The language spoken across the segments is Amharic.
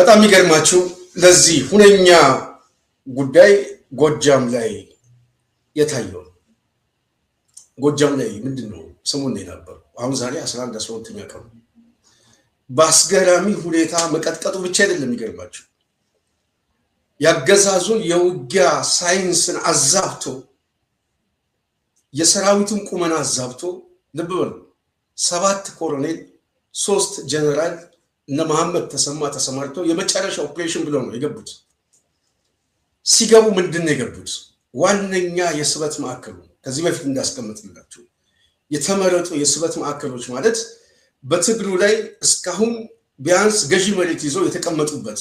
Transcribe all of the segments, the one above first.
በጣም የሚገርማችሁ ለዚህ ሁነኛ ጉዳይ ጎጃም ላይ የታየው ጎጃም ላይ ምንድነው ሰሞኑን የነበረው አሁን ዛሬ 11 12ኛ ቀኑ በአስገራሚ ሁኔታ መቀጥቀጡ ብቻ አይደለም የሚገርማችሁ ያገዛዙን የውጊያ ሳይንስን አዛብቶ የሰራዊቱን ቁመና አዛብቶ ልብ በሉ 7 ኮሎኔል 3 ጀነራል እነ መሐመድ ተሰማ ተሰማርተው የመጨረሻ ኦፕሬሽን ብለው ነው የገቡት። ሲገቡ ምንድነው የገቡት? ዋነኛ የስበት ማዕከሉ ከዚህ በፊት እንዳስቀምጥላችሁ የተመረጡ የስበት ማዕከሎች ማለት በትግሉ ላይ እስካሁን ቢያንስ ገዢ መሬት ይዘው የተቀመጡበት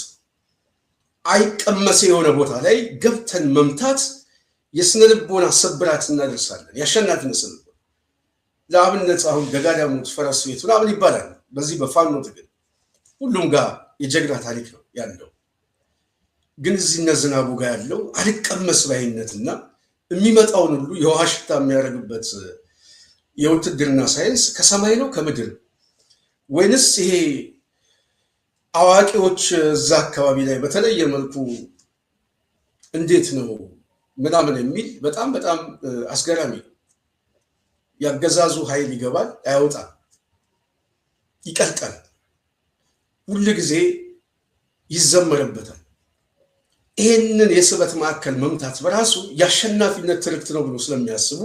አይቀመስ የሆነ ቦታ ላይ ገብተን መምታት የስነልቦና ሰብራት እናደርሳለን። ያሸናፊነት ስነልቦና ለአብነት አሁን ደጋዳሞት ፈረስ ቤት ምናምን ይባላል። በዚህ በፋኖ ትግል ሁሉም ጋር የጀግና ታሪክ ነው ያለው። ግን እዚህ ዝናቡ ጋር ያለው አልቀመስ ባይነትና የሚመጣውን ሁሉ የውሃ ሽታ የሚያደርግበት የውትድርና ሳይንስ ከሰማይ ነው ከምድር ወይንስ ይሄ አዋቂዎች እዛ አካባቢ ላይ በተለየ መልኩ እንዴት ነው ምናምን የሚል በጣም አስገራሚ ያገዛዙ ኃይል ይገባል አይወጣም ይቀልጣል ሁሉ ጊዜ ይዘመረበታል። ይሄንን የስበት ማዕከል መምታት በራሱ ያሸናፊነት ትርክት ነው ብሎ ስለሚያስቡ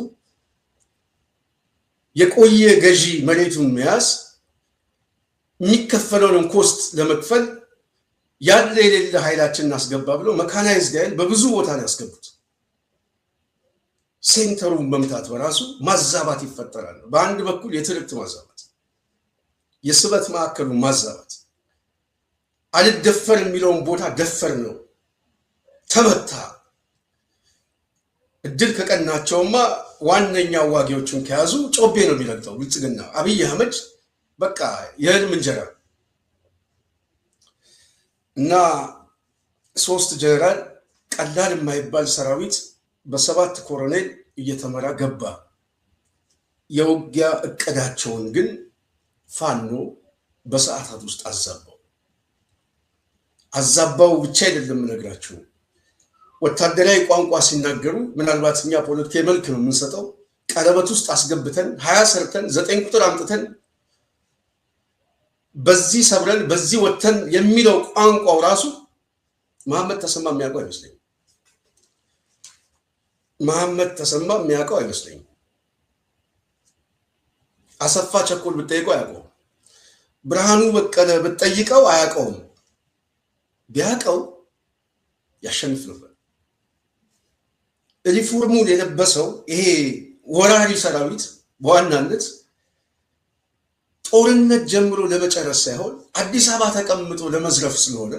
የቆየ ገዢ መሬቱን መያዝ የሚከፈለውን ኮስት ለመክፈል ያለ የሌለ ኃይላችንን አስገባ ብሎ መካናይዝድ ኃይል በብዙ ቦታ ነው ያስገቡት። ሴንተሩን መምታት በራሱ ማዛባት ይፈጠራል። በአንድ በኩል የትርክት ማዛባት፣ የስበት ማዕከሉን ማዛባት፣ አልደፈር የሚለውን ቦታ ደፈር ነው ተመታ። እድል ከቀናቸውማ ዋነኛ ዋጊዎቹን ከያዙ ጮቤ ነው የሚረግጠው ብልጽግና አብይ አህመድ በቃ የህልም እንጀራ እና 3 ጀነራል ቀላል የማይባል ሰራዊት በ7 ኮሎኔል እየተመራ ገባ። የውጊያ እቅዳቸውን ግን ፋኖ በሰዓታት ውስጥ አዛባው ብቻ አይደለም ነግራችሁ ወታደራዊ ቋንቋ ሲናገሩ ምናልባት እኛ ፖለቲካዊ መልክ ነው የምንሰጠው ቀለበት ውስጥ አስገብተን 20 ሰርተን 9 ቁጥር አምጥተን በዚህ ሰብረን በዚህ ወተን የሚለው ቋንቋው ራሱ መሐመድ ተሰማ የሚያውቀው አይመስለኝም። መሐመድ ተሰማ የሚያውቀው አይመስለኝም። አሰፋ ቸኮል ብትጠይቀው አያውቀውም። ብርሃኑ በቀለ ብትጠይቀው አያውቀውም። ቢያውቀው ያሸንፍ ነበር። ዩኒፎርሙን የለበሰው ይሄ ወራሪ ሰራዊት በዋናነት ጦርነት ጀምሮ ለመጨረስ ሳይሆን አዲስ አበባ ተቀምጦ ለመዝረፍ ስለሆነ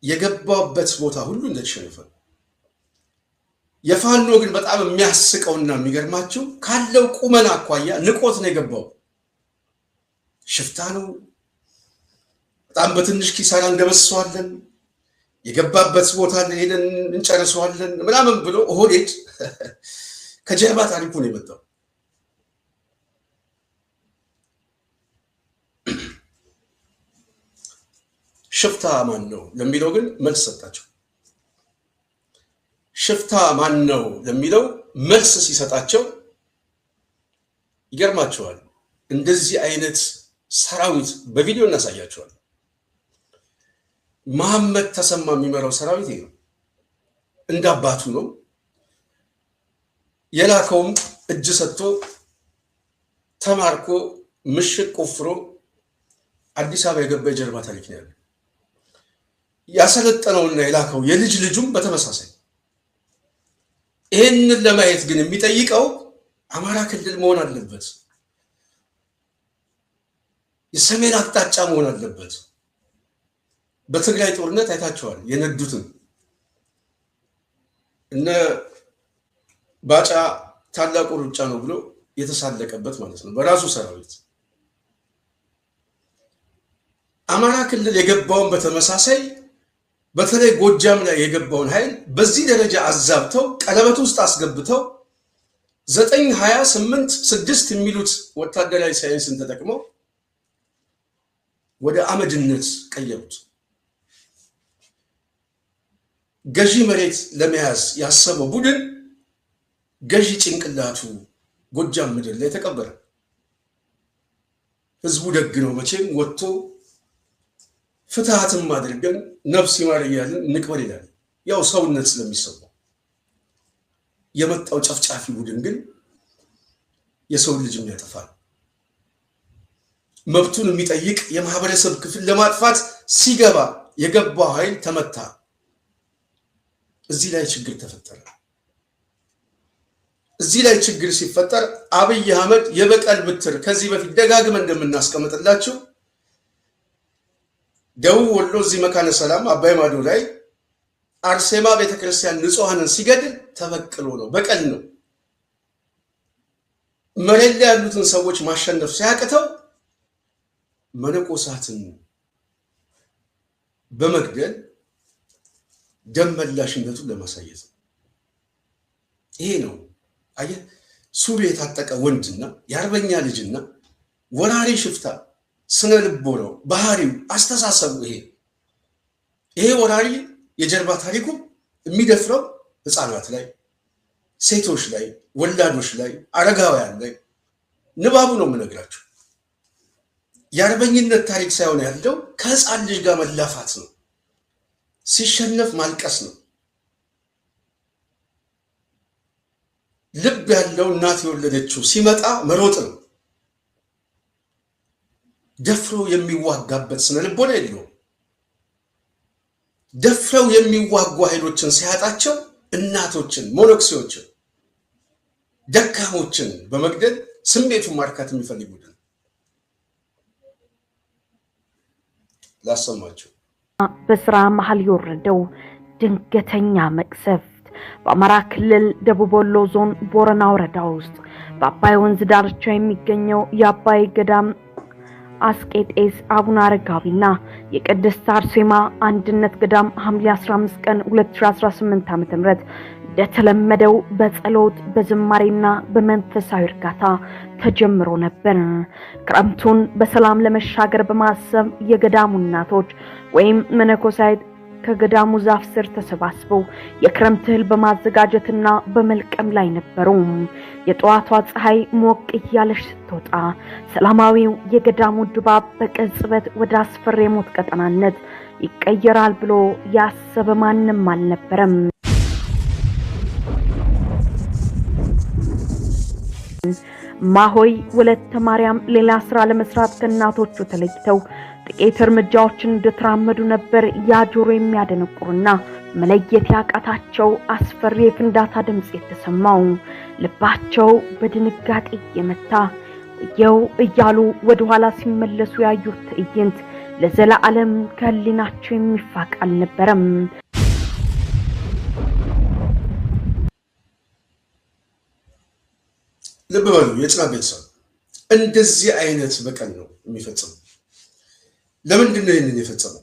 የገባበት ቦታ ሁሉ እንደተሸነፈ። የፋኖ ግን በጣም የሚያስቀውና የሚገርማቸው ካለው ቁመና አኳያ ንቆት ነው የገባው። ሽፍታ ነው፣ በጣም በትንሽ ኪሳራ እንደመስዋለን፣ የገባበት ቦታ ሄደን እንጨርሰዋለን ምናምን ብሎ ኦህዴድ ከጀርባ ታሪኩ ነው የመጣው። ሽፍታ ማን ነው ለሚለው ግን መልስ ሰጣቸው። ሽፍታ ማን ነው ለሚለው መልስ ሲሰጣቸው ይገርማቸዋል። እንደዚህ አይነት ሰራዊት በቪዲዮ እናሳያቸዋል። መሐመድ ተሰማ የሚመራው ሰራዊት ነው፣ እንዳባቱ ነው የላከውም እጅ ሰጥቶ ተማርኮ ምሽግ ቆፍሮ አዲስ አበባ የገባ የጀርባ ታሪክ ነው ያለው። ያሰለጠነውና የላከው የልጅ ልጁም በተመሳሳይ። ይህንን ለማየት ግን የሚጠይቀው አማራ ክልል መሆን አለበት፣ የሰሜን አቅጣጫ መሆን አለበት። በትግራይ ጦርነት አይታቸዋል የነዱትን እነ ባጫ ታላቁ ሩጫ ነው ብሎ የተሳለቀበት ማለት ነው በራሱ ሰራዊት። አማራ ክልል የገባውን በተመሳሳይ በተለይ ጎጃም ላይ የገባውን ኃይል በዚህ ደረጃ አዛብተው ቀለበት ውስጥ አስገብተው 9 20 8 6 የሚሉት ወታደራዊ ሳይንስን ተጠቅመው ወደ አመድነት ቀየሩት። ገዢ መሬት ለመያዝ ያሰበው ቡድን ገዢ ጭንቅላቱ ጎጃም ምድር ላይ ተቀበረ። ህዝቡ ደግ ነው መቼም ወጥቶ ፍትሃትም አድርገን ነፍስ ይማር እያልን እንቅበር ይላል። ያው ሰውነት ስለሚሰማው የመጣው ጨፍጫፊ ቡድን ግን የሰው ልጅ የሚያጠፋ መብቱን የሚጠይቅ የማህበረሰብ ክፍል ለማጥፋት ሲገባ የገባው ኃይል ተመታ። እዚህ ላይ ችግር ተፈጠረ። እዚህ ላይ ችግር ሲፈጠር አብይ አህመድ የበቀል ብትር ከዚህ በፊት ደጋግመን እንደምናስቀምጥላችሁ ደቡብ ወሎ እዚህ መካነ ሰላም አባይ ማዶ ላይ አርሴማ ቤተክርስቲያን ንጹሃንን ሲገድል ተበቅሎ ነው፣ በቀል ነው። መሬት ላይ ያሉትን ሰዎች ማሸነፍ ሲያቅተው መነኮሳትን በመግደል ደም መላሽነቱን ለማሳየት ነው። ይሄ ነው አየህ፣ ሱሪ የታጠቀ ወንድና የአርበኛ ልጅና ወራሪ ሽፍታ ስነ ልቦናው፣ ባህሪው፣ አስተሳሰቡ ይሄ ወራሪ የጀርባ ታሪኩ የሚደፍረው ህፃናት ላይ፣ ሴቶች ላይ፣ ወላዶች ላይ፣ አረጋውያን ላይ ንባቡ ነው የምነግራቸው። የአርበኝነት ታሪክ ሳይሆን ያለው ከህፃን ልጅ ጋር መላፋት ነው። ሲሸነፍ ማልቀስ ነው። ልብ ያለው እናት የወለደችው ሲመጣ መሮጥ ነው። ደፍሮ የሚዋጋበት ስነ ልቦና የለውም። ደፍረው የሚዋጉ ኃይሎችን ሲያጣቸው እናቶችን፣ ሞኖክሲዎችን፣ ደካሞችን በመግደል ስሜቱን ማርካት የሚፈልጉ ላሰማቸው። በስራ መሃል የወረደው ድንገተኛ መቅሰፍት በአማራ ክልል ደቡብ ወሎ ዞን ቦረና ወረዳ ውስጥ በአባይ ወንዝ ዳርቻ የሚገኘው የአባይ ገዳም አስቄጤስ አቡነ አረጋዊና የቅድስት አርሴማ አንድነት ገዳም ሐምሌ 15 ቀን 2018 ዓ.ም እንደተለመደው በጸሎት በዝማሬና በመንፈሳዊ እርጋታ ተጀምሮ ነበር። ክረምቱን በሰላም ለመሻገር በማሰብ የገዳሙ እናቶች ወይም መነኮሳት ከገዳሙ ዛፍ ስር ተሰባስበው የክረምት እህል በማዘጋጀትና በመልቀም ላይ ነበሩ። የጠዋቷ ፀሐይ ሞቅ እያለች ስትወጣ ሰላማዊው የገዳሙ ድባብ በቅጽበት ወደ አስፈሪ የሞት ቀጠናነት ይቀየራል ብሎ ያሰበ ማንም አልነበረም። ማሆይ ወለተ ማርያም ሌላ ስራ ለመስራት ከእናቶቹ ተለይተው ጥቂት እርምጃዎችን እንደተራመዱ ነበር ያጆሮ የሚያደነቁርና መለየት ያቃታቸው አስፈሪ የፍንዳታ ድምጽ የተሰማው። ልባቸው በድንጋጤ የመታ የው እያሉ ወደ ኋላ ሲመለሱ ያዩት ትዕይንት ለዘላለም ከህሊናቸው የሚፋቅ አልነበረም። ልብ በሉ የጽና ቤተሰብ እንደዚህ አይነት በቀል ነው የሚፈጽመው። ለምንድን ነው ይህንን የፈጸመው?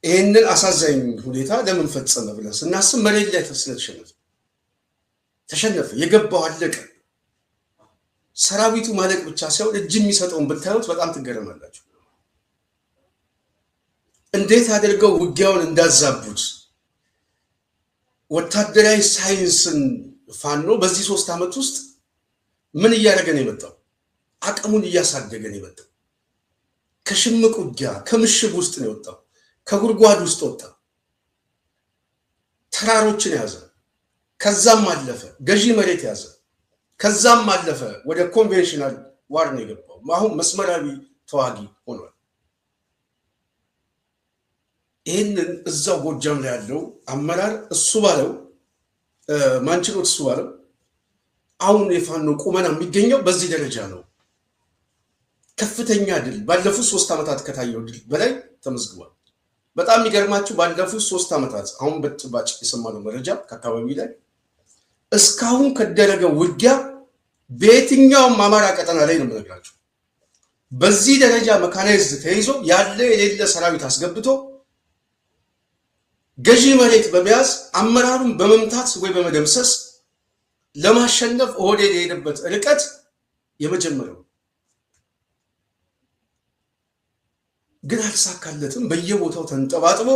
ይህንን አሳዛኝ ሁኔታ ለምን ፈጸመ ብለን ስናስብ መሬት ላይ ተሸነፈ። የገባው አለቀ። ሰራዊቱ ማለቅ ብቻ ሳይሆን እጅ የሚሰጠውን ብታዩት በጣም ትገረማላችሁ። እንዴት አድርገው ውጊያውን እንዳዛቡት ወታደራዊ ሳይንስን ፋኖ በዚህ 3 ዓመት ውስጥ ምን እያደረገ ነው የመጣው? አቅሙን እያሳደገ ነው የመጣው። ከሽምቅ ውጊያ ከምሽግ ውስጥ ነው የወጣው። ከጉድጓድ ውስጥ ወጣ። ተራሮችን ያዘ። ከዛም አለፈ ገዢ መሬት ያዘ። ከዛም አለፈ ወደ ኮንቬንሽናል ዋር ነው የገባው። አሁን መስመራዊ ተዋጊ ሆኗል። ይህንን እዛው ጎጃም ላይ ያለው አመራር እሱ ባለው ማንችሎት እሱ ባለው አሁን የፋኖ ቁመና የሚገኘው በዚህ ደረጃ ነው። ከፍተኛ ድል ባለፉት 3 ዓመታት ከታየው ድል በላይ ተመዝግቧል። በጣም የሚገርማችሁ ባለፉት 3 ዓመታት አሁን በጥባጭ የሰማነው መረጃ ከአካባቢ ላይ እስካሁን ከደረገው ውጊያ በየትኛውም አማራ ቀጠና ላይ ነው የምነግራችሁ። በዚህ ደረጃ መካናይዝድ ተይዞ ያለ የሌለ ሰራዊት አስገብቶ ገዢ መሬት በመያዝ አመራሩን በመምታት ወይ በመደምሰስ ለማሸነፍ ኦህዴድ የሄደበት ርቀት የመጀመሪያው። ግን አልሳካለትም። በየቦታው ተንጠባጥቦ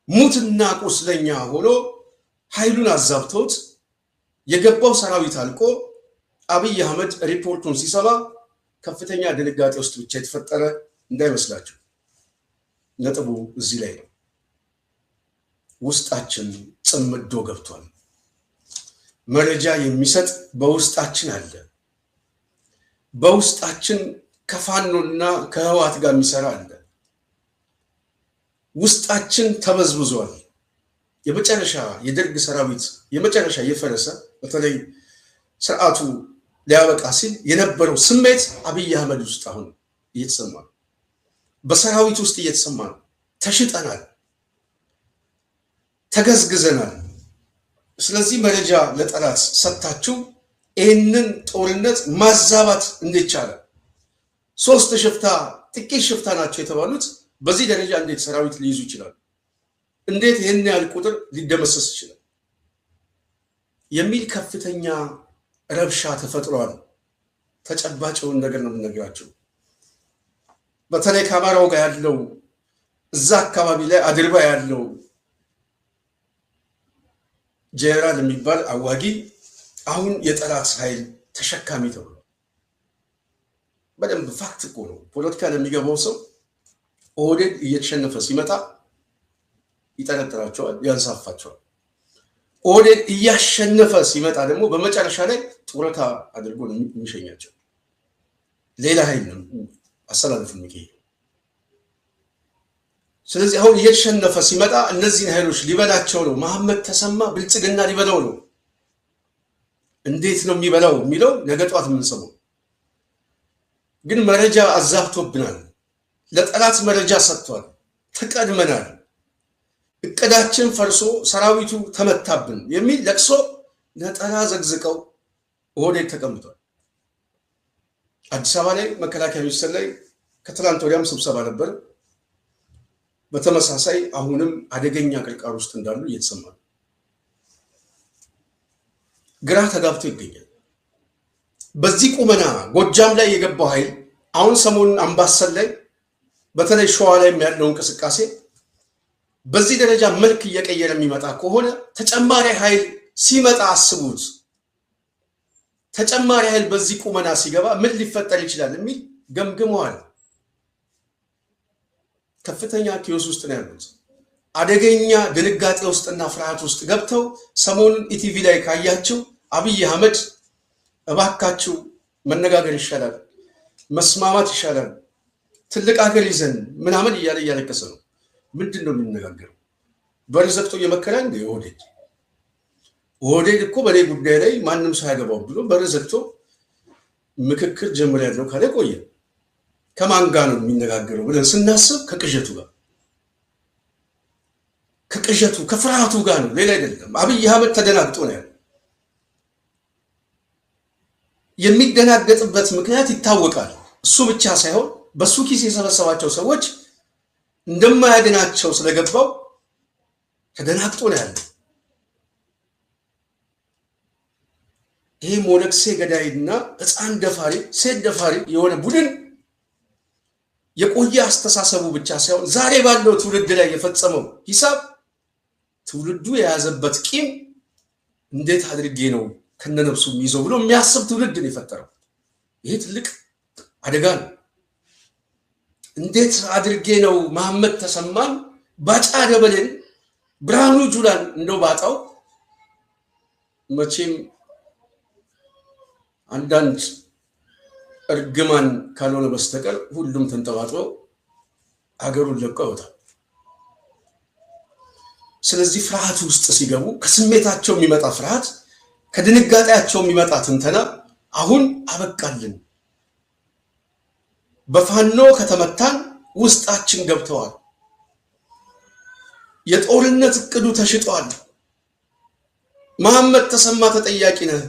ሙትና ቁስለኛ ሆኖ ኃይሉን አዛብቶት የገባው ሰራዊት አልቆ አብይ አህመድ ሪፖርቱን ሲሰማ ከፍተኛ ድንጋጤ ውስጥ ብቻ የተፈጠረ እንዳይመስላችሁ። ነጥቡ እዚህ ላይ ነው። ውስጣችን ጽምዶ ገብቷል። መረጃ የሚሰጥ በውስጣችን አለ። በውስጣችን ከፋኖና ከህዋት ጋር የሚሰራ አለ። ውስጣችን ተበዝብዟል። የመጨረሻ የደርግ ሰራዊት የመጨረሻ የፈረሰ በተለይ ስርዓቱ ሊያበቃ ሲል የነበረው ስሜት አብይ አህመድ ውስጥ አሁን እየተሰማ ነው። በሰራዊት ውስጥ እየተሰማ ነው። ተሽጠናል፣ ተገዝግዘናል። ስለዚህ መረጃ ለጠላት ሰጥታችሁ ይህንን ጦርነት ማዛባት እንዲቻለ ሶስት ሽፍታ ጥቂት ሽፍታ ናቸው የተባሉት በዚህ ደረጃ እንዴት ሰራዊት ሊይዙ ይችላሉ? እንዴት ይህን ያህል ቁጥር ሊደመሰስ ይችላል? የሚል ከፍተኛ ረብሻ ተፈጥሯል። ተጨባጭውን ነገር ነው የምነግራቸው። በተለይ ከአማራው ጋር ያለው እዛ አካባቢ ላይ አድርባ ያለው ጄኔራል የሚባል አዋጊ አሁን የጠላት ኃይል ተሸካሚ ተብሎ በደንብ ፋክት እኮ ነው። ፖለቲካ ለሚገባው ሰው ኦህዴድ እየተሸነፈ ሲመጣ ይጠረጥራቸዋል፣ ያንሳፋቸዋል። ኦህዴድ እያሸነፈ ሲመጣ ደግሞ በመጨረሻ ላይ ጡረታ አድርጎ ነው የሚሸኛቸው። ሌላ ኃይል ነው አሰላለፉ የሚቀይረው። ስለዚህ አሁን እየተሸነፈ ሲመጣ እነዚህን ኃይሎች ሊበላቸው ነው። መሐመድ ተሰማ ብልጽግና ሊበላው ነው። እንዴት ነው የሚበላው የሚለው ነገ ጧት የምንሰማው። ግን መረጃ አዛብቶብናል። ለጠላት መረጃ ሰጥቷል። ተቀድመናል። እቅዳችን ፈርሶ ሰራዊቱ ተመታብን የሚል ለቅሶ ነጠላ ዘግዝቀው ኦህዴድ ተቀምጧል። አዲስ አበባ ላይ መከላከያ ሚኒስቴር ላይ ከትላንት ወዲያም ስብሰባ ነበር። በተመሳሳይ አሁንም አደገኛ ቅርቃር ውስጥ እንዳሉ እየተሰማ ነው። ግራ ተጋብቶ ይገኛል። በዚህ ቁመና ጎጃም ላይ የገባው ኃይል አሁን ሰሞኑን አምባሰል ላይ በተለይ ሸዋ ላይ ያለው እንቅስቃሴ በዚህ ደረጃ መልክ እየቀየረ የሚመጣ ከሆነ ተጨማሪ ኃይል ሲመጣ አስቡት። ተጨማሪ ኃይል በዚህ ቁመና ሲገባ ምን ሊፈጠር ይችላል የሚል ገምግመዋል። ከፍተኛ ኪዮስ ውስጥ ነው ያሉት። አደገኛ ድንጋጤ ውስጥና ፍርሃት ውስጥ ገብተው ሰሞኑን ኢቲቪ ላይ ካያችሁ አብይ አህመድ እባካችሁ መነጋገር ይሻላል፣ መስማማት ይሻላል፣ ትልቅ ሀገር ይዘን ምናምን እያለ እያለቀሰ ነው። ምንድን ነው የሚነጋገረው? በር ዘግቶ እየመከረ እንደ ኦህዴድ እኮ በላይ ጉዳይ ላይ ማንም ሰው ያገባው ብሎ በር ዘግቶ ምክክር ጀምር ያለው ካለ ቆየ። ከማን ጋር ነው የሚነጋገረው ብለን ስናስብ ከቅዠቱ ጋር ከፍርሃቱ ጋር ነው፣ ሌላ አይደለም። አብይ አህመድ ተደናግጦ ነው ያለው። የሚደናገጥበት ምክንያት ይታወቃል። እሱ ብቻ ሳይሆን በሱ ኪስ የሰበሰባቸው ሰዎች እንደማያድናቸው ስለገባው ተደናግጦ ነው ያለው። ይሄ ሞለክሴ ገዳይና ሕፃን ደፋሪ ሴት ደፋሪ የሆነ ቡድን የቆየ አስተሳሰቡ ብቻ ሳይሆን ዛሬ ባለው ትውልድ ላይ የፈጸመው ሂሳብ ትውልዱ የያዘበት ቂም እንዴት አድርጌ ነው ከነነፍሱ የሚይዘው ብሎ የሚያስብ ትውልድ ነው የፈጠረው። ይሄ ትልቅ አደጋ ነው። እንዴት አድርጌ ነው መሐመድ ተሰማን፣ ባጫ ደበሌን፣ ብርሃኑ ጁላን እንደው ባጣው። መቼም አንዳንድ እርግማን ካልሆነ በስተቀር ሁሉም ተንጠባጥበው ሀገሩን ለቀው ይወጣል። ስለዚህ ፍርሃት ውስጥ ሲገቡ ከስሜታቸው የሚመጣ ፍርሃት፣ ከድንጋጤያቸው የሚመጣ ትንተና አሁን አበቃልን፣ በፋኖ ከተመታን ውስጣችን ገብተዋል፣ የጦርነት እቅዱ ተሽጧል፣ መሐመድ ተሰማ ተጠያቂ ነህ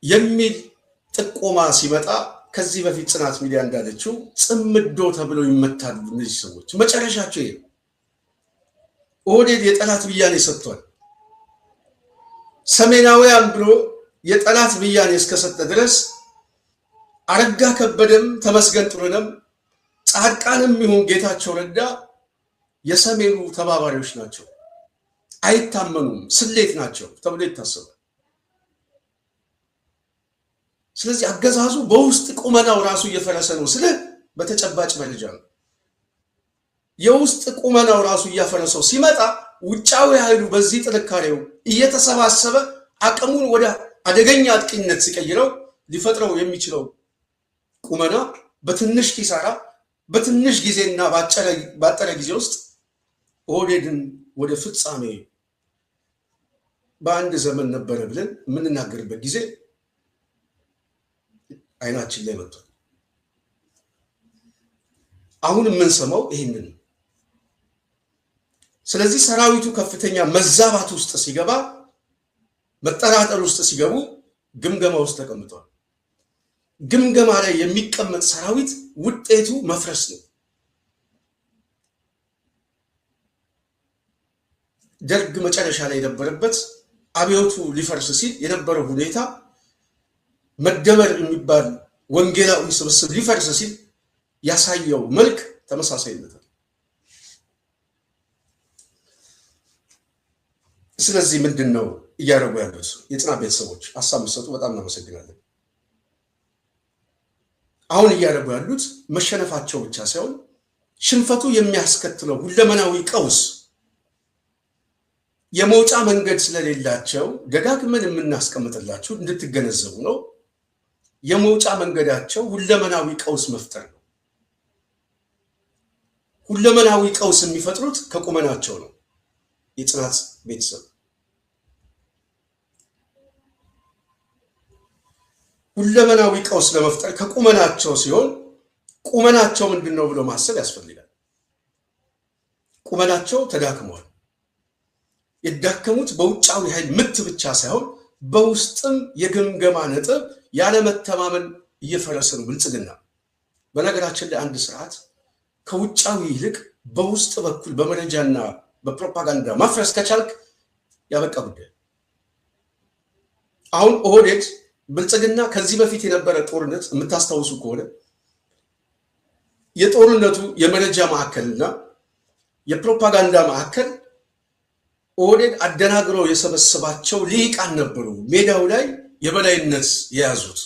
የሚል ጥቆማ ሲመጣ ከዚህ በፊት ጽናት ሚዲያ እንዳለችው ጽምዶ ተብለው ይመታሉ። እነዚህ ሰዎች መጨረሻቸው ይሄ። ኦህዴድ የጠላት ብያኔ ሰጥቷል። ሰሜናውያን ብሎ የጠላት ብያኔ እስከሰጠ ድረስ አረጋ ከበደም ተመስገን ጥሩነህም ጻድቃንም ይሁን ጌታቸው ረዳ የሰሜኑ ተባባሪዎች ናቸው፣ አይታመኑም፣ ስሌት ናቸው ተብሎ ይታሰባል። ስለዚህ አገዛዙ በውስጥ ቁመናው ራሱ እየፈረሰ ነው ስለ በተጨባጭ መረጃ ነው። የውስጥ ቁመናው ራሱ እያፈረሰው ሲመጣ ውጫዊ ኃይሉ በዚህ ጥንካሬው እየተሰባሰበ አቅሙን ወደ አደገኛ አጥቂነት ሲቀይረው ሊፈጥረው የሚችለው ቁመና በትንሽ ኪሳራ በትንሽ ጊዜና ባጠረ ጊዜ ውስጥ ኦህዴድን ወደ ፍጻሜ በአንድ ዘመን ነበረ ብለን የምንናገርበት ጊዜ አይናችን ላይ መጥቷል። አሁን የምንሰማው ይህንን። ስለዚህ ሰራዊቱ ከፍተኛ መዛባት ውስጥ ሲገባ፣ መጠራጠር ውስጥ ሲገቡ ግምገማ ውስጥ ተቀምጧል። ግምገማ ላይ የሚቀመጥ ሰራዊት ውጤቱ መፍረስ ነው። ደርግ መጨረሻ ላይ የነበረበት አብዮቱ ሊፈርስ ሲል የነበረው ሁኔታ መደመር የሚባል ወንጌላዊ ስብስብ ሊፈርስ ሲል ያሳየው መልክ ተመሳሳይነት ነው። ስለዚህ ምንድን ነው እያደረጉ ያሉት? የጽናት ቤተሰቦች ሀሳብ መስጠቱ በጣም እናመሰግናለን። አሁን እያደረጉ ያሉት መሸነፋቸው ብቻ ሳይሆን ሽንፈቱ የሚያስከትለው ሁለመናዊ ቀውስ የመውጫ መንገድ ስለሌላቸው ደጋግመን የምናስቀምጥላችሁ እንድትገነዘቡ ነው። የመውጫ መንገዳቸው ሁለመናዊ ቀውስ መፍጠር ነው። ሁለመናዊ ቀውስ የሚፈጥሩት ከቁመናቸው ነው። የጽናት ቤተሰብ ሁለመናዊ ቀውስ ለመፍጠር ከቁመናቸው ሲሆን ቁመናቸው ምንድን ነው ብሎ ማሰብ ያስፈልጋል። ቁመናቸው ተዳክመዋል። የዳከሙት በውጫዊ ኃይል ምት ብቻ ሳይሆን በውስጥም የግምገማ ነጥብ ያለመተማመን እየፈረሰ ነው ብልጽግና። በነገራችን ላይ አንድ ስርዓት ከውጫዊ ይልቅ በውስጥ በኩል በመረጃና በፕሮፓጋንዳ ማፍረስ ከቻልክ ያበቃ ጉዳይ። አሁን ኦህዴድ ብልጽግና ከዚህ በፊት የነበረ ጦርነት የምታስታውሱ ከሆነ የጦርነቱ የመረጃ ማዕከልና የፕሮፓጋንዳ ማዕከል ኦህዴድ አደናግረው የሰበሰባቸው ልሂቃን ነበሩ። ሜዳው ላይ የበላይነት የያዙት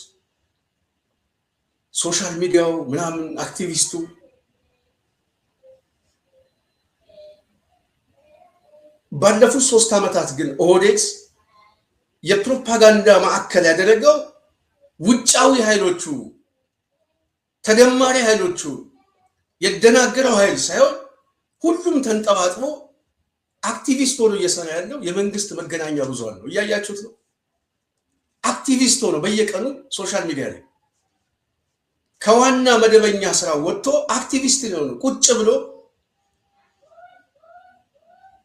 ሶሻል ሚዲያው ምናምን አክቲቪስቱ። ባለፉት 3 ዓመታት ግን ኦህዴድ የፕሮፓጋንዳ ማዕከል ያደረገው ውጫዊ ኃይሎቹ ተደማሪ ኃይሎቹ የደናገረው ኃይል ሳይሆን ሁሉም ተንጠባጥቦ አክቲቪስት ሆኖ እየሰራ ያለው የመንግስት መገናኛ ብዙሃን ነው። እያያችሁት ነው። አክቲቪስት ሆኖ በየቀኑ ሶሻል ሚዲያ ላይ ከዋና መደበኛ ስራ ወጥቶ አክቲቪስት ነው ቁጭ ብሎ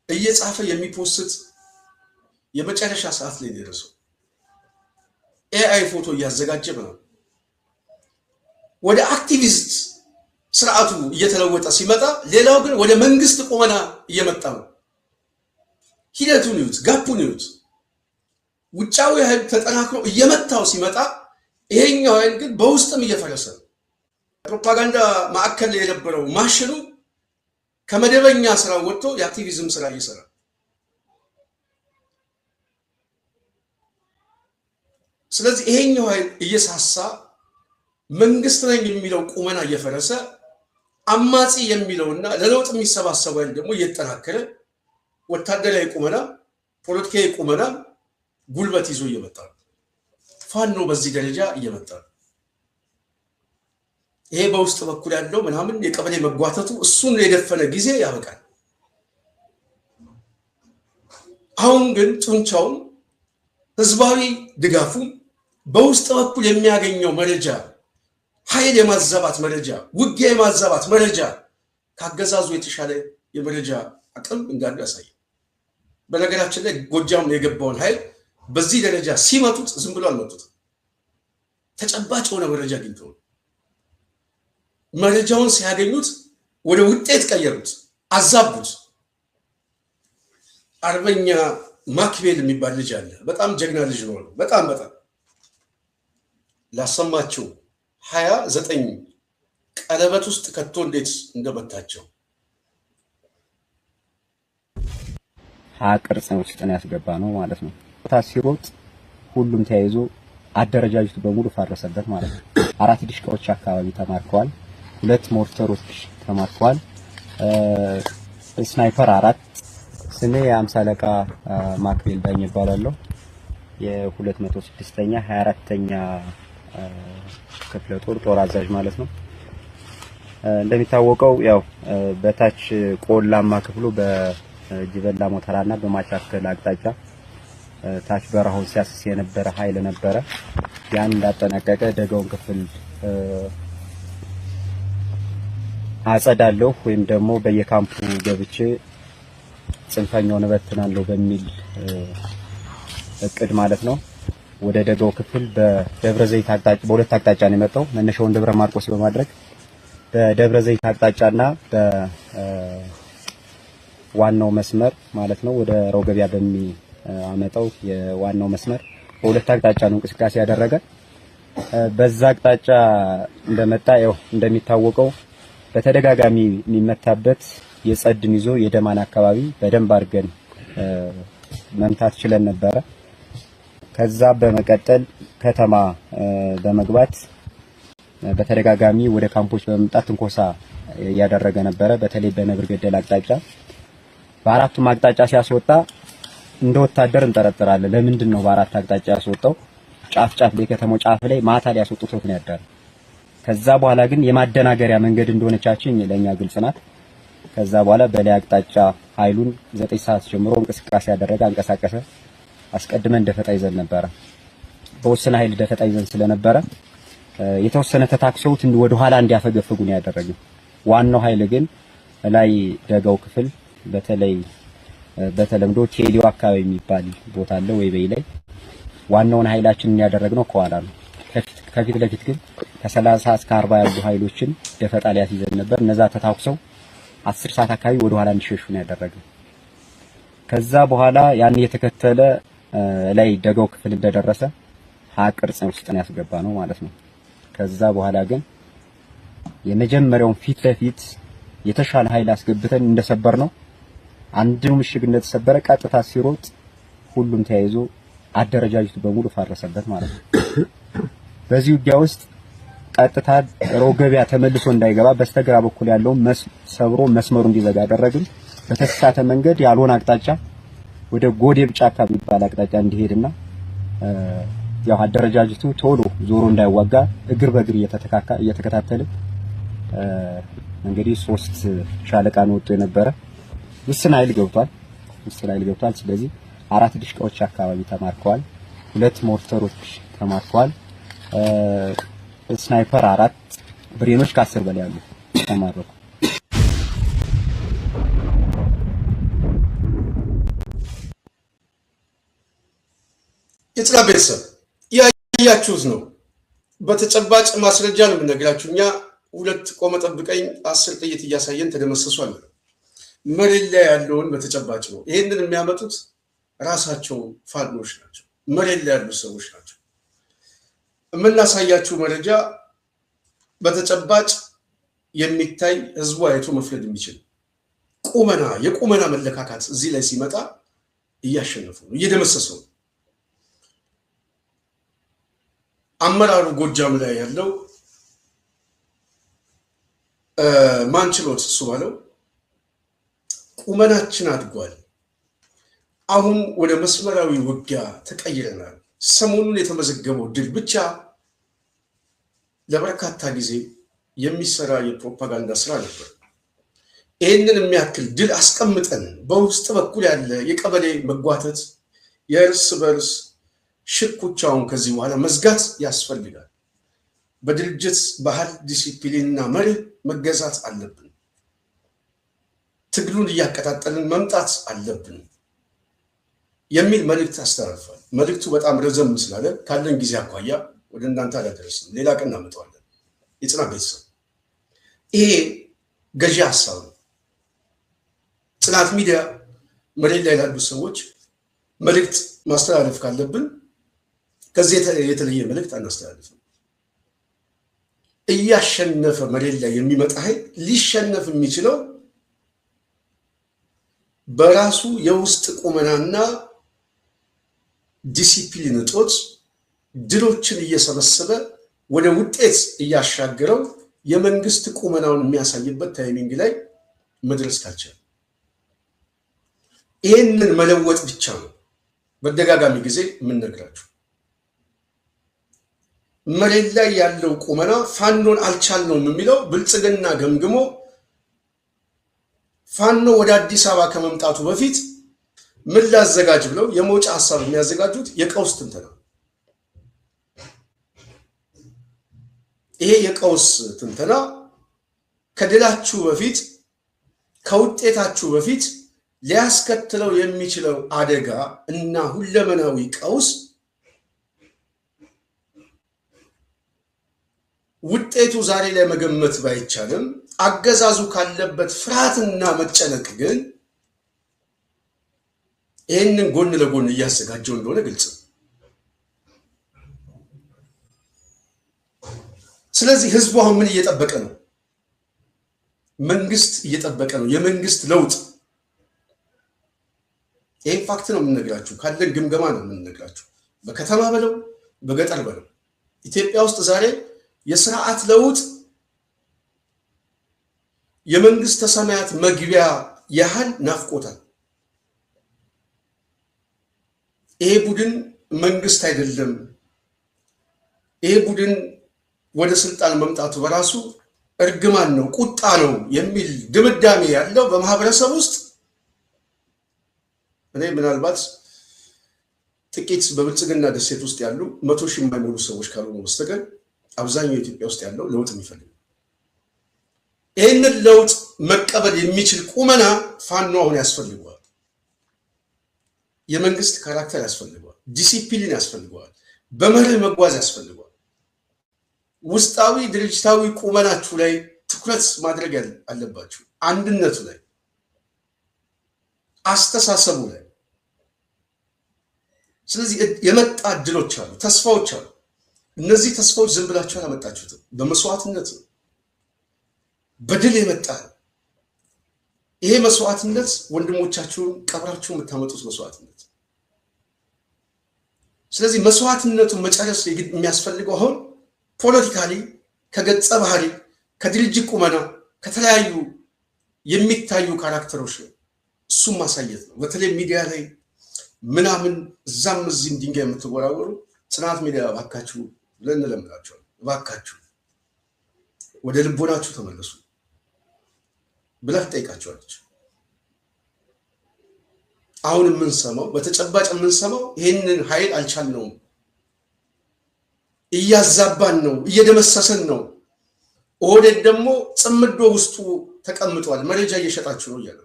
እየጻፈ የሚፖስት የመጨረሻ ሰዓት ላይ ደረሰው። ኤአይ ፎቶ እያዘጋጀ ነው። ወደ አክቲቪስት ስርዓቱ እየተለወጠ ሲመጣ፣ ሌላው ግን ወደ መንግስት ቁመና እየመጣ ነው። ሂደቱን ይዩት፣ ጋፑን ይዩት። ውጫዊ ኃይል ተጠናክሮ እየመታው ሲመጣ፣ ይሄኛው ኃይል ግን በውስጥም እየፈረሰ ነው። ፕሮፓጋንዳ ማዕከል ላይ የነበረው ማሽኑ ከመደበኛ ስራ ወጥቶ የአክቲቪዝም ስራ እየሰራ፣ ስለዚህ ይሄኛው ኃይል እየሳሳ መንግስት ነኝ የሚለው ቁመና እየፈረሰ አማጺ የሚለውና ለለውጥ የሚሰባሰበው ኃይል ደግሞ እየተጠናከረ ወታደራዊ ቁመና ፖለቲካዊ ቁመና ጉልበት ይዞ እየመጣ ነው። ፋኖ በዚህ ደረጃ እየመጣ ነው። ይሄ በውስጥ በኩል ያለው ምናምን የቀበሌ መጓተቱ እሱን የደፈነ ጊዜ ያበቃል። አሁን ግን ጡንቻውን ህዝባዊ ድጋፉ በውስጥ በኩል የሚያገኘው መረጃ ኃይል የማዛባት መረጃ ውጊያ የማዛባት መረጃ ካገዛዙ የተሻለ የመረጃ አቅም እንዳለው ያሳያል። በነገራችን ላይ ጎጃም የገባውን ኃይል በዚህ ደረጃ ሲመቱት ዝም ብሎ አልመቱትም። ተጨባጭ የሆነ መረጃ አግኝተው መረጃውን ሲያገኙት ወደ ውጤት ቀየሩት፣ አዛቡት። አርበኛ ማክቤል የሚባል ልጅ አለ። በጣም ጀግና ልጅ ነው። በጣም ላሰማችሁ 29 ቀለበት ውስጥ ከቶ እንዴት እንደመታቸው ቅርጽ ውስጥ ነው ያስገባ ነው ማለት ነው። ሲሮጥ ሁሉም ተያይዞ አደረጃጀቱ በሙሉ ፈረሰበት ማለት ነው። 4 ዲሽቃዎች አካባቢ ተማርከዋል። 2 ሞርተሮች ተማርከዋል። ስናይፐር 4 ስሜ የ50 አለቃ ማክቤል ዳኝ ይባላለሁ። የ206ኛ 24ኛ ክፍለ ጦር አዛዥ ማለት ነው። እንደሚታወቀው ያው በታች ቆላማ ክፍሉ በጅበላ ሞተራና በማቻከል አቅጣጫ ታች በረሃውን ሲያስስ የነበረ ኃይል ነበረ። ያን እንዳጠናቀቀ ደጋውን ክፍል አጸዳለሁ ወይም ደግሞ በየካምፑ ገብቼ ጽንፈኛውን እበትናለሁ በሚል እቅድ ማለት ነው ወደ ደጋው ክፍል በደብረ ዘይት አቅጣጫ በሁለት አቅጣጫ ነው የመጣው። መነሻውን ደብረ ማርቆስ በማድረግ በደብረ ዘይት አቅጣጫና በዋናው መስመር ማለት ነው ወደ ሮገቢያ በሚያመጣው የዋናው መስመር በሁለት አቅጣጫ ነው እንቅስቃሴ ያደረገ። በዛ አቅጣጫ እንደመጣ ያው እንደሚታወቀው በተደጋጋሚ የሚመታበት የጸድን ይዞ የደማን አካባቢ በደንብ አድርገን መምታት ችለን ነበረ። ከዛ በመቀጠል ከተማ በመግባት በተደጋጋሚ ወደ ካምፖች በመምጣት ትንኮሳ ያደረገ ነበረ። በተለይ በነብር ገደል አቅጣጫ በአራቱም አቅጣጫ ሲያስወጣ እንደ ወታደር እንጠረጥራለን። ለምንድን ነው በአራት አቅጣጫ ያስወጣው? ጫፍ ላይ ከተማው ጫፍ ላይ ማታ ላይ ያስወጡት ነው ያዳረ። ከዛ በኋላ ግን የማደናገሪያ መንገድ እንደሆነቻችን ለኛ ግልጽ ናት። ከዛ በኋላ በላይ አቅጣጫ ኃይሉን 9 ሰዓት ጀምሮ እንቅስቃሴ ያደረገ አንቀሳቀሰ። አስቀድመን ደፈጣ ይዘን ነበረ። በወሰነ ኃይል ደፈጣ ይዘን ስለነበረ የተወሰነ ተታክሰውት ወደ ኋላ እንዲያፈገፍጉ ነው ያደረገው። ዋናው ኃይል ግን ላይ ደጋው ክፍል በተለይ በተለምዶ ቴሊዮ አካባቢ የሚባል ቦታ አለ ወይ በይ ላይ ዋናውን ኃይላችንን ያደረግነው ከኋላ ነው። ከፊት ለፊት ግን ከ30 እስከ 40 ያሉ ኃይሎችን ደፈጣ ላይ ያስይዘን ነበር። እነዛ ተታክሰው 10 ሰዓት አካባቢ ወደ ኋላ እንዲሸሹ ነው ያደረገው። ከዛ በኋላ ያን የተከተለ ላይ ደጋው ክፍል እንደደረሰ ቅርጽ ውስጥ ነው ያስገባ ነው ማለት ነው። ከዛ በኋላ ግን የመጀመሪያውን ፊት ለፊት የተሻለ ኃይል አስገብተን እንደሰበር ነው አንዱ ምሽግ እንደተሰበረ ቀጥታ ሲሮጥ ሁሉም ተያይዞ አደረጃጀቱ በሙሉ ፈረሰበት ማለት ነው። በዚህ ውጊያ ውስጥ ቀጥታ ሮገቢያ ተመልሶ እንዳይገባ በስተግራ በኩል ያለው ሰብሮ መስመሩ እንዲዘጋ አደረግን። በተሳሳተ መንገድ ያልሆነ አቅጣጫ ወደ ጎዴብ ጫካ የሚባል አቅጣጫ እንዲሄድና ያው አደረጃጀቱ ቶሎ ዞሮ እንዳይዋጋ እግር በእግር እየተከታተለ እንግዲህ 3 ሻለቃ ነው ወጥቶ የነበረ ውስን ኃይል ገብቷል። ስለዚህ 4 ዲሽቃዎች አካባቢ ተማርከዋል። 2 ሞርተሮች ተማርከዋል። ስናይፐር 4 ብሬኖች ከ10 በላይ ያሉ ተማረኩ። የጽና ቤተሰብ ያያችሁት ነው። በተጨባጭ ማስረጃ ነው የምነግራችሁ። እኛ 2 ቆመ ጠብቀኝ 10 ጥይት እያሳየን ተደመሰሷል። መሬት ላይ ያለውን በተጨባጭ ነው። ይሄንን የሚያመጡት ራሳቸው ፋኖች ናቸው። መሬት ላይ ያሉ ሰዎች ናቸው። የምናሳያችሁ መረጃ በተጨባጭ የሚታይ ህዝቡ አይቶ መፍረድ የሚችል የቁመና መለካካት እዚህ ላይ ሲመጣ እያሸነፉ ነው፣ እየደመሰሱ ነው። አመራሩ ጎጃም ላይ ያለው ማንችሎት እሱ ባለው ቁመናችን አድጓል፣ አሁን ወደ መስመራዊ ውጊያ ተቀይረናል። ሰሞኑን የተመዘገበው ድል ብቻ ለበርካታ ጊዜ የሚሰራ የፕሮፓጋንዳ ስራ ነበር። ይህንን የሚያክል ድል አስቀምጠን በውስጥ በኩል ያለ የቀበሌ መጓተት፣ የእርስ በርስ ሽኩቻውን ከዚህ በኋላ መዝጋት ያስፈልጋል። በድርጅት ባህል፣ ዲሲፕሊንና መርህ መገዛት አለብን። ትግሉን እያቀጣጠልን መምጣት አለብን የሚል መልእክት አስተላልፏል። መልእክቱ በጣም ረዘም ስላለ ካለን ጊዜ አኳያ ወደ እናንተ አላደረስንም። ሌላ ቀን እናመጣዋለን። የጽና ቤተሰብ ይሄ ገዢ ሀሳብ ነው። ጽናት ሚዲያ መሬት ላይ ላሉ ሰዎች መልእክት ማስተላለፍ ካለብን ከዚህ የተለየ መልእክት አናስተላልፍም። እያሸነፈ መሬት ላይ የሚመጣ ኃይል ሊሸነፍ የሚችለው በራሱ የውስጥ ቁመናና ዲሲፕሊን እጦት ድሎችን እየሰበሰበ ወደ ውጤት እያሻገረው የመንግስት ቁመናውን የሚያሳይበት ታይሚንግ ላይ መድረስ ካልቻለ ይህንን መለወጥ ብቻ ነው በደጋጋሚ ጊዜ የምንነግራችሁ። መሬት ላይ ያለው ቁመና ፋኖን አልቻልነውም የሚለው ብልጽግና ገምግሞ ፋኖ ወደ አዲስ አበባ ከመምጣቱ በፊት ምን ላዘጋጅ ብለው የመውጫ ሐሳብ የሚያዘጋጁት የቀውስ ትንተና። ይሄ የቀውስ ትንተና ከድላችሁ በፊት ከውጤታችሁ በፊት ሊያስከትለው የሚችለው አደጋ እና ሁለመናዊ ቀውስ ውጤቱ ዛሬ ላይ መገመት ባይቻልም አገዛዙ ካለበት ፍርሃትና መጨነቅ ግን ይህንን ጎን ለጎን እያዘጋጀው እንደሆነ ግልጽ ነው። ስለዚህ ህዝቡ አሁን ምን እየጠበቀ ነው? መንግስት እየጠበቀ ነው። የመንግስት ለውጥ። ይህን ፋክት ነው የምንነግራችሁ፣ ካለን ግምገማ ነው የምንነግራችሁ። በከተማ በለው በገጠር በለው ኢትዮጵያ ውስጥ ዛሬ የስርዓት ለውጥ የመንግስት ሰማያት መግቢያ ያህል ናፍቆታል። ይሄ ቡድን መንግስት አይደለም፣ ይሄ ቡድን ወደ ስልጣን መምጣቱ በራሱ እርግማን ነው፣ ቁጣ ነው የሚል ድምዳሜ ያለው በማህበረሰብ ውስጥ እኔ ምናልባት ጥቂት በብልጽግና ደሴት ውስጥ ያሉ 100,000 የማይሞሉ ሰዎች ካልሆኑ በስተቀር አብዛኛው ኢትዮጵያ ውስጥ ያለው ለውጥ የሚፈልግ ይህንን ለውጥ መቀበል የሚችል ቁመና ፋኖ አሁን ያስፈልገዋል። የመንግስት ካራክተር ያስፈልገዋል፣ ዲሲፕሊን ያስፈልገዋል፣ በመርህ መጓዝ ያስፈልገዋል። ውስጣዊ ድርጅታዊ ቁመናችሁ ላይ ትኩረት ማድረግ አለባችሁ። አንድነቱ ላይ፣ አስተሳሰቡ ላይ። ስለዚህ የመጣ እድሎች አሉ፣ ተስፋዎች አሉ። እነዚህ ተስፋዎች ዝም ብላችሁ አላመጣችሁትም። በመስዋዕትነት ነው፣ በድል የመጣ ነው። ይሄ መስዋዕትነት ወንድሞቻችሁን ቀብራችሁ የምታመጡት መስዋዕትነት። ስለዚህ መስዋዕትነቱን መጨረስ የሚያስፈልገው አሁን ፖለቲካሊ ከገጸ ባህሪ ከድርጅት ቁመና ከተለያዩ የሚታዩ ካራክተሮች ነው። እሱም ማሳየት ነው። በተለይ ሚዲያ ላይ ምናምን እዛም እዚህም ድንጋይ የምትወራወሩ ጽናት ሚዲያ እባካችሁ ብለን እንለምናቸዋለን። እባካችሁ ወደ ልቦናችሁ ተመለሱ ብላ ትጠይቃቸዋለች። አሁን የምንሰማው በተጨባጭ የምንሰማው ይህንን ኃይል አልቻልነውም፣ እያዛባን ነው፣ እየደመሰሰን ነው። ኦህዴድ ደግሞ ጽምዶ ውስጡ ተቀምጧል፣ መረጃ እየሸጣችሁ ነው እያለ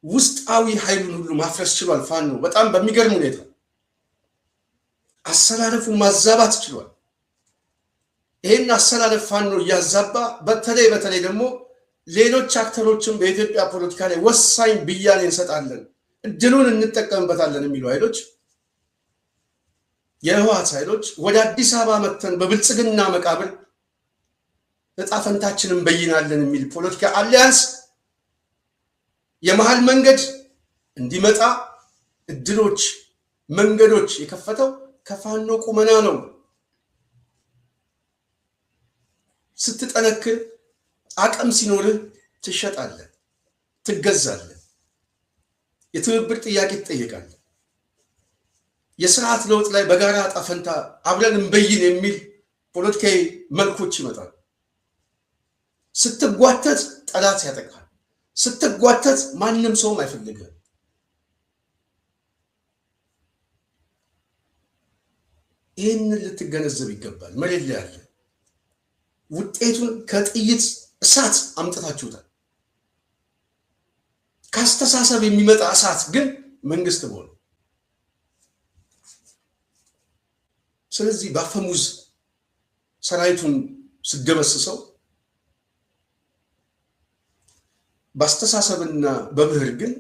ውስጣዊ ኃይሉን ሁሉ ማፍረስ ችሏል። ፋኖ በጣም በሚገርም ሁኔታ አሰላለፉን ማዛባት ችሏል። ይህን አሰላለፍ ፋኖ እያዛባ በተለይ ደግሞ ሌሎች አክተሮችን በኢትዮጵያ ፖለቲካ ላይ ወሳኝ ብያኔ እንሰጣለን፣ እድሉን እንጠቀምበታለን የሚሉ ኃይሎች የህወሓት ኃይሎች ወደ አዲስ አበባ መጥተን በብልጽግና መቃብር እጣ ፈንታችንን በይናለን የሚል ፖለቲካ አሊያንስ የመሃል መንገድ እንዲመጣ እድሎች መንገዶች የከፈተው ከፋኖ ቁመና ነው። ስትጠነክር አቅም ሲኖርህ ትሸጣለህ፣ ትገዛለህ፣ የትብብር ጥያቄ ትጠይቃለህ። የስርዓት ለውጥ ላይ በጋራ እጣ ፈንታ አብረን እንበይን የሚል ፖለቲካዊ መልኮች ይመጣሉ። ስትጓተት ጠላት ያጠቃል። ስትጓተት ማንም ሰውም አይፈልግህም። ይህንን ልትገነዘብ ይገባል። መሬት ላይ ያለ ውጤቱን ከጥይት እሳት አምጥታችሁታል። ካስተሳሰብ የሚመጣ እሳት ግን መንግስት ሆነ። ስለዚህ በአፈሙዝ ሰራዊቱን ስደመስሰው በአስተሳሰብና በብህር ግን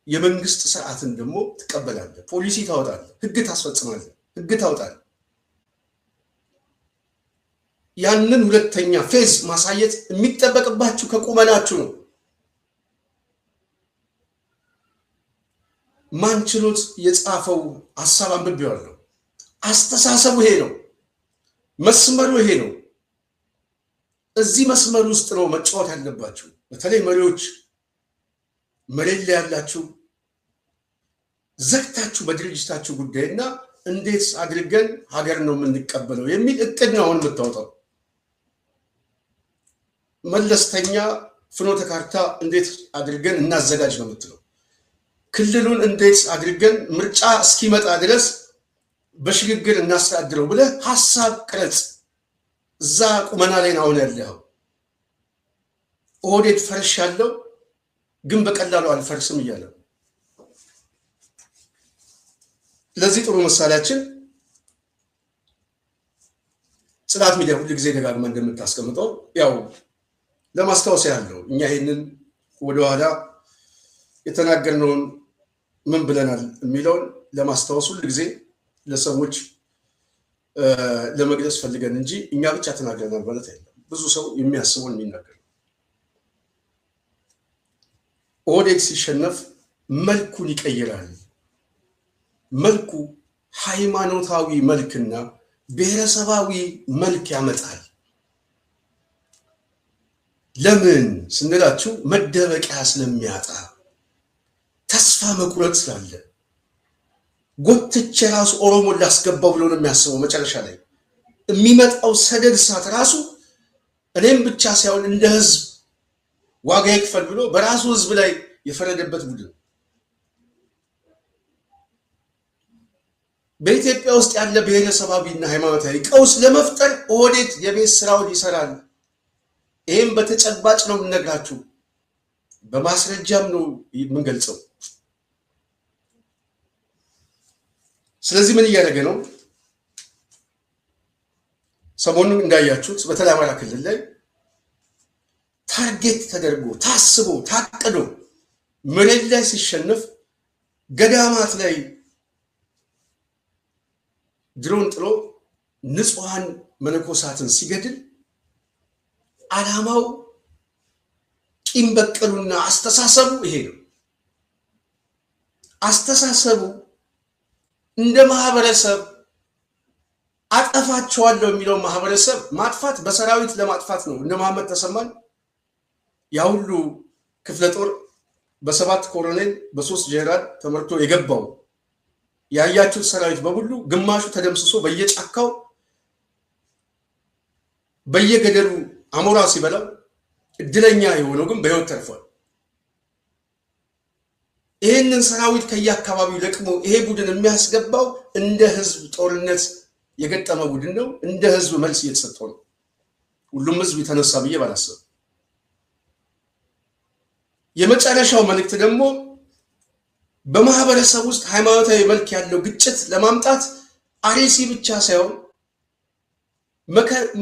የመንግስት ስርዓትን ደግሞ ትቀበላለህ። ፖሊሲ ታወጣለህ፣ ህግ ታስፈጽማለህ፣ ህግ ታወጣለህ። ያንን ሁለተኛ ፌዝ ማሳየት የሚጠበቅባችሁ ከቁመናችሁ ነው። ማንችሎት የጻፈው ሐሳብ አንብቤዋለሁ። አስተሳሰቡ ይሄ ነው፣ መስመሩ ይሄ ነው። እዚህ መስመር ውስጥ ነው መጫወት ያለባችሁ። በተለይ መሪዎች፣ መሬት ላይ ያላችሁ ዘግታችሁ በድርጅታችሁ ጉዳይና እንዴት አድርገን ሀገር ነው የምንቀበለው የሚል እቅድ ነው አሁን የምታወጣው። መለስተኛ ፍኖተ ካርታ እንዴት አድርገን እናዘጋጅ ነው የምትለው። ክልሉን እንዴት አድርገን ምርጫ እስኪመጣ ድረስ በሽግግር እናስተዳድረው ብለህ ሐሳብ ቅረጽ። እዛ ቁመና ላይ ነው አሁን ያለው። ኦህዴድ ፈርሽ ያለው ግን በቀላሉ አልፈርስም እያለ ለዚህ ጥሩ ምሳሌያችን ጽናት ሚዲያ ሁሉ ጊዜ ደጋግማ እንደምታስቀምጠው ያው ለማስታወስ ያለው እኛ ይሄንን ወደኋላ የተናገርነውን ምን ብለናል የሚለውን ለማስታወስ ሁሉ ጊዜ ለሰዎች ለመግለጽ ፈልገን እንጂ እኛ ብቻ ተናግረናል ማለት አይደለም። ብዙ ሰው የሚያስበውን የሚናገር ኦህዴድ ሲሸነፍ መልኩን ይቀይራል። መልኩ ሃይማኖታዊ መልክና ብሔረሰባዊ መልክ ያመጣል። ለምን ስንላችሁ መደበቂያ ስለሚያጣ፣ ተስፋ መቁረጥ ስላለ፣ ጎትቼ ራሱ ኦሮሞን ላስገባው ብሎ ነው የሚያስበው። መጨረሻ ላይ የሚመጣው ሰደድ እሳት ራሱ እኔም ብቻ ሳይሆን እንደ ህዝብ ዋጋ ይክፈል ብሎ በራሱ ህዝብ ላይ የፈረደበት ቡድን። በኢትዮጵያ ውስጥ ያለ ብሔረሰባዊና ሃይማኖታዊ ቀውስ ለመፍጠር ኦህዴድ የቤት ስራውን ይሰራል። ይህም በተጨባጭ ነው የምነግራችሁ፣ በማስረጃም ነው የምንገልጸው። ስለዚህ ምን እያደረገ ነው? ሰሞኑን እንዳያችሁት በተለይ አማራ ክልል ላይ ታርጌት ተደርጎ ታስቦ ታቅዶ መሬት ላይ ሲሸነፍ ገዳማት ላይ ድሮን ጥሎ ንጹሃን መነኮሳትን ሲገድል ዓላማው ቂም በቀሉና አስተሳሰቡ ይሄ ነው። አስተሳሰቡ እንደ ማህበረሰብ አጠፋቸዋለሁ የሚለው ማህበረሰብ ማጥፋት በሰራዊት ለማጥፋት ነው። እነ መሐመድ ተሰማን ያ ሁሉ ክፍለ ጦር በ7 ኮሎኔል በ3 ጄኔራል ተመርቶ የገባው ያያችሁት ሰራዊት በሙሉ ግማሹ ተደምስሶ በየጫካው በየገደሉ አሞራ ሲበላው፣ እድለኛ የሆነው ግን በህይወት ተርፏል። ይህንን ሰራዊት ከየአካባቢው ለቅሞ ይሄ ቡድን የሚያስገባው እንደ ህዝብ ጦርነት የገጠመ ቡድን ነው። እንደ ህዝብ መልስ እየተሰጠው ነው። ሁሉም ህዝብ የተነሳ ብዬ ባላሰብ። የመጨረሻው መልእክት ደግሞ በማህበረሰብ ውስጥ ሃይማኖታዊ መልክ ያለው ግጭት ለማምጣት አርሲ ብቻ ሳይሆን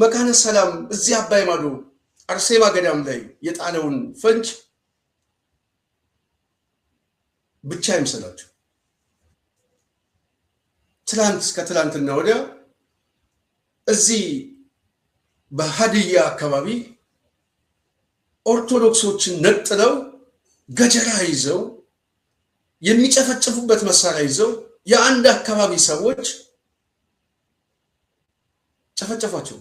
መካነ ሰላም እዚህ አባይ ማዶ አርሴማ ገዳም ላይ የጣለውን ፈንጅ ብቻ አይመስላችሁ። ከትላንትና ወዲያ እዚህ በሀዲያ አካባቢ ኦርቶዶክሶችን ነጥለው ገጀራ ይዘው የሚጨፈጭፉበት መሳሪያ ይዘው የአንድ አካባቢ ሰዎች ጨፈጨፏቸው።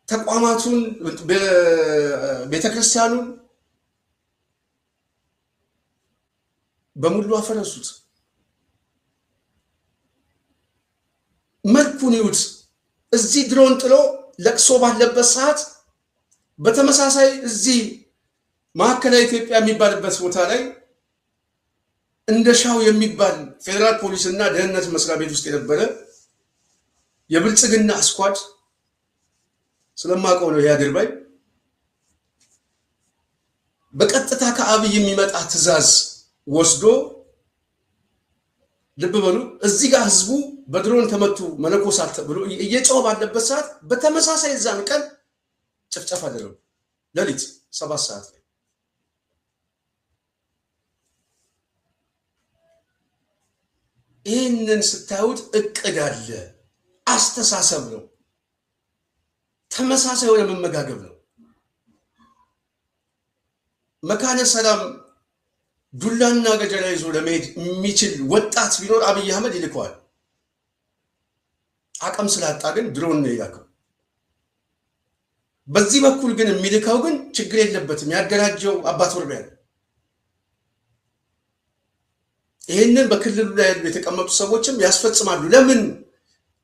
ተቋማቱን ቤተክርስቲያኑን በሙሉ አፈረሱት። መልኩን ይዩት። እዚህ ድሮን ጥሎ ለቅሶ ባለበት ሰዓት በተመሳሳይ እዚህ ማዕከላዊ ኢትዮጵያ የሚባልበት ቦታ ላይ እንደሻው የሚባል ፌደራል ፖሊስ እና ደህንነት መስሪያ ቤት ውስጥ የነበረ የብልጽግና ስኳድ ስለማውቀው ነው ያድርባይ በቀጥታ ከአብይ የሚመጣ ትዕዛዝ ወስዶ ልብ በሉ እዚህ ጋር ህዝቡ በድሮን ተመቱ መነኮሳት ብሎ እየጮኸ ባለበት ሰዓት በተመሳሳይ እዛን ቀን ጭፍጨፋ አደረጉ። ሌሊት 7 ሰዓት ላይ ይህንን ስታዩት እቅድ አለ፣ አስተሳሰብ ነው። ተመሳሳይ የሆነ መመጋገብ ነው። መካነ ሰላም ዱላና ገጀራ ይዞ ለመሄድ የሚችል ወጣት ቢኖር አብይ አህመድ ይልከዋል። አቅም ስላጣ ግን ድሮን ነው ይላከው። በዚህ በኩል ግን የሚልከው ግን ችግር የለበትም፣ ያደራጀው አባት ወርቢያ ነው። ይህንን በክልሉ ላይ ያሉ የተቀመጡ ሰዎችም ያስፈጽማሉ። ለምን?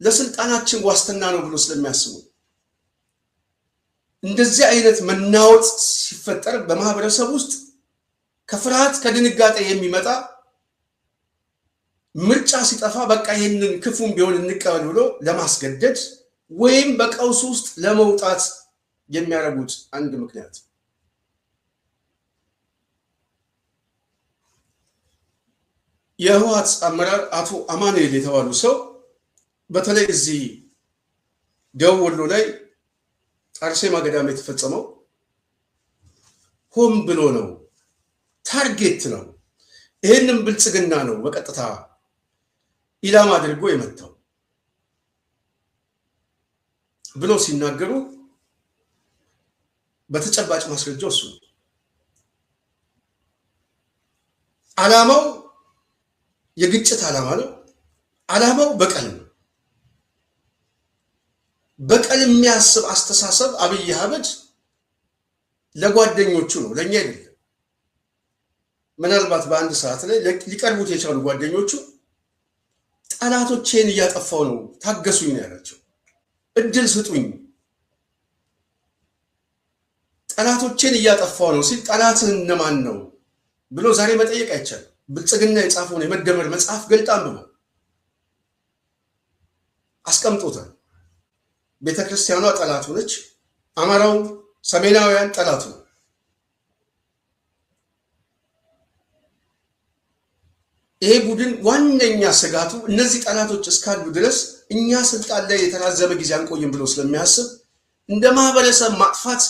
ለስልጣናችን ዋስትና ነው ብሎ ስለሚያስቡ። እንደዚህ አይነት መናወጥ ሲፈጠር በማህበረሰብ ውስጥ ከፍርሃት ከድንጋጤ የሚመጣ ምርጫ ሲጠፋ በቃ ይህንን ክፉም ቢሆን እንቀበል ብሎ ለማስገደድ ወይም በቀውስ ውስጥ ለመውጣት የሚያደርጉት አንድ ምክንያት። የህወሓት አመራር አቶ አማኑኤል የተባሉ ሰው በተለይ እዚህ ደቡብ ወሎ ላይ አርሴማ ገዳም የተፈጸመው ሆም ብሎ ነው፣ ታርጌት ነው፣ ይህንም ብልጽግና ነው በቀጥታ ኢላማ አድርጎ የመታው ብሎ ሲናገሩ በተጨባጭ ማስረጃው እሱ ነው። ዓላማው የግጭት ዓላማ ነው። ዓላማው በቀል ነው። በቀል የሚያስብ አስተሳሰብ አብይ አህመድ ለጓደኞቹ ነው፣ ለኛ አይደለም። ምናልባት በአንድ ሰዓት ላይ ሊቀርቡት የቻሉ ጓደኞቹ ጠላቶቼን እያጠፋው ነው፣ ታገሱኝ ነው ያላቸው። እድል ስጡኝ፣ ጠላቶቼን እያጠፋው ነው ሲል ጠላትህ እነማን ነው ብሎ ዛሬ መጠየቅ አይቻልም። ብልጽግና የጻፈውን የመደመር መጽሐፍ ገልጣ አንብቦ አስቀምጦታል። ቤተክርስቲያኗ ጠላቱ ነች፣ አማራው ሰሜናውያን ጠላቱ። ይሄ ቡድን ዋነኛ ስጋቱ እነዚህ ጠላቶች እስካሉ ድረስ እኛ ስልጣን ላይ የተራዘመ ጊዜ አንቆይም ብሎ ስለሚያስብ እንደ ማህበረሰብ ማጥፋት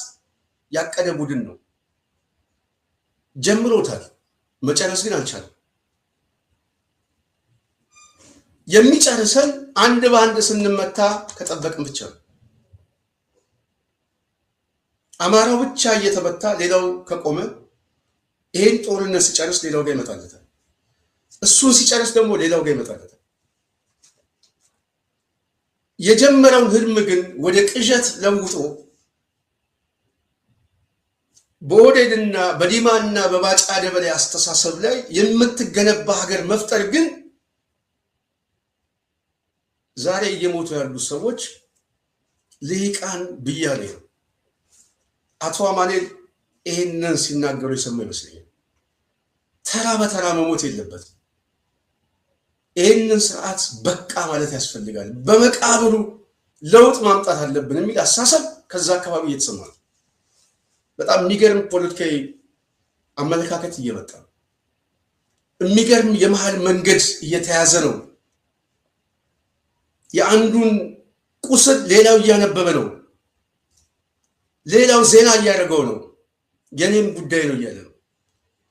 ያቀደ ቡድን ነው። ጀምሮታል፣ መጨረስ ግን አልቻለም። የሚጨርሰን አንድ በአንድ ስንመታ ከጠበቅን ብቻ ነው። አማራው ብቻ እየተመታ ሌላው ከቆመ ይሄን ጦርነት ሲጨርስ ሌላው ጋር ይመጣለታል። እሱን ሲጨርስ ደግሞ ሌላው ጋር ይመጣለታል። የጀመረውን ህልም ግን ወደ ቅዠት ለውጦ በኦህዴድና በዲማና በባጫ ደበሌ አስተሳሰብ ላይ የምትገነባ ሀገር መፍጠር ግን ዛሬ እየሞቱ ያሉ ሰዎች ልሂቃን ብያኔ ነው። አቶ አማኑኤል ይህንን ሲናገሩ የሰማ ይመስለኛል። ተራ በተራ መሞት የለበትም። ይህንን ስርዓት በቃ ማለት ያስፈልጋል፣ በመቃብሩ ለውጥ ማምጣት አለብን የሚል አሳሰብ ከዛ አካባቢ እየተሰማ ነው። በጣም የሚገርም ፖለቲካዊ አመለካከት እየመጣ ነው። የሚገርም የመሃል መንገድ እየተያዘ ነው። የአንዱን ቁስል ሌላው እያነበበ ነው። ሌላው ዜና እያደረገው ነው። የኔም ጉዳይ ነው እያለ ነው።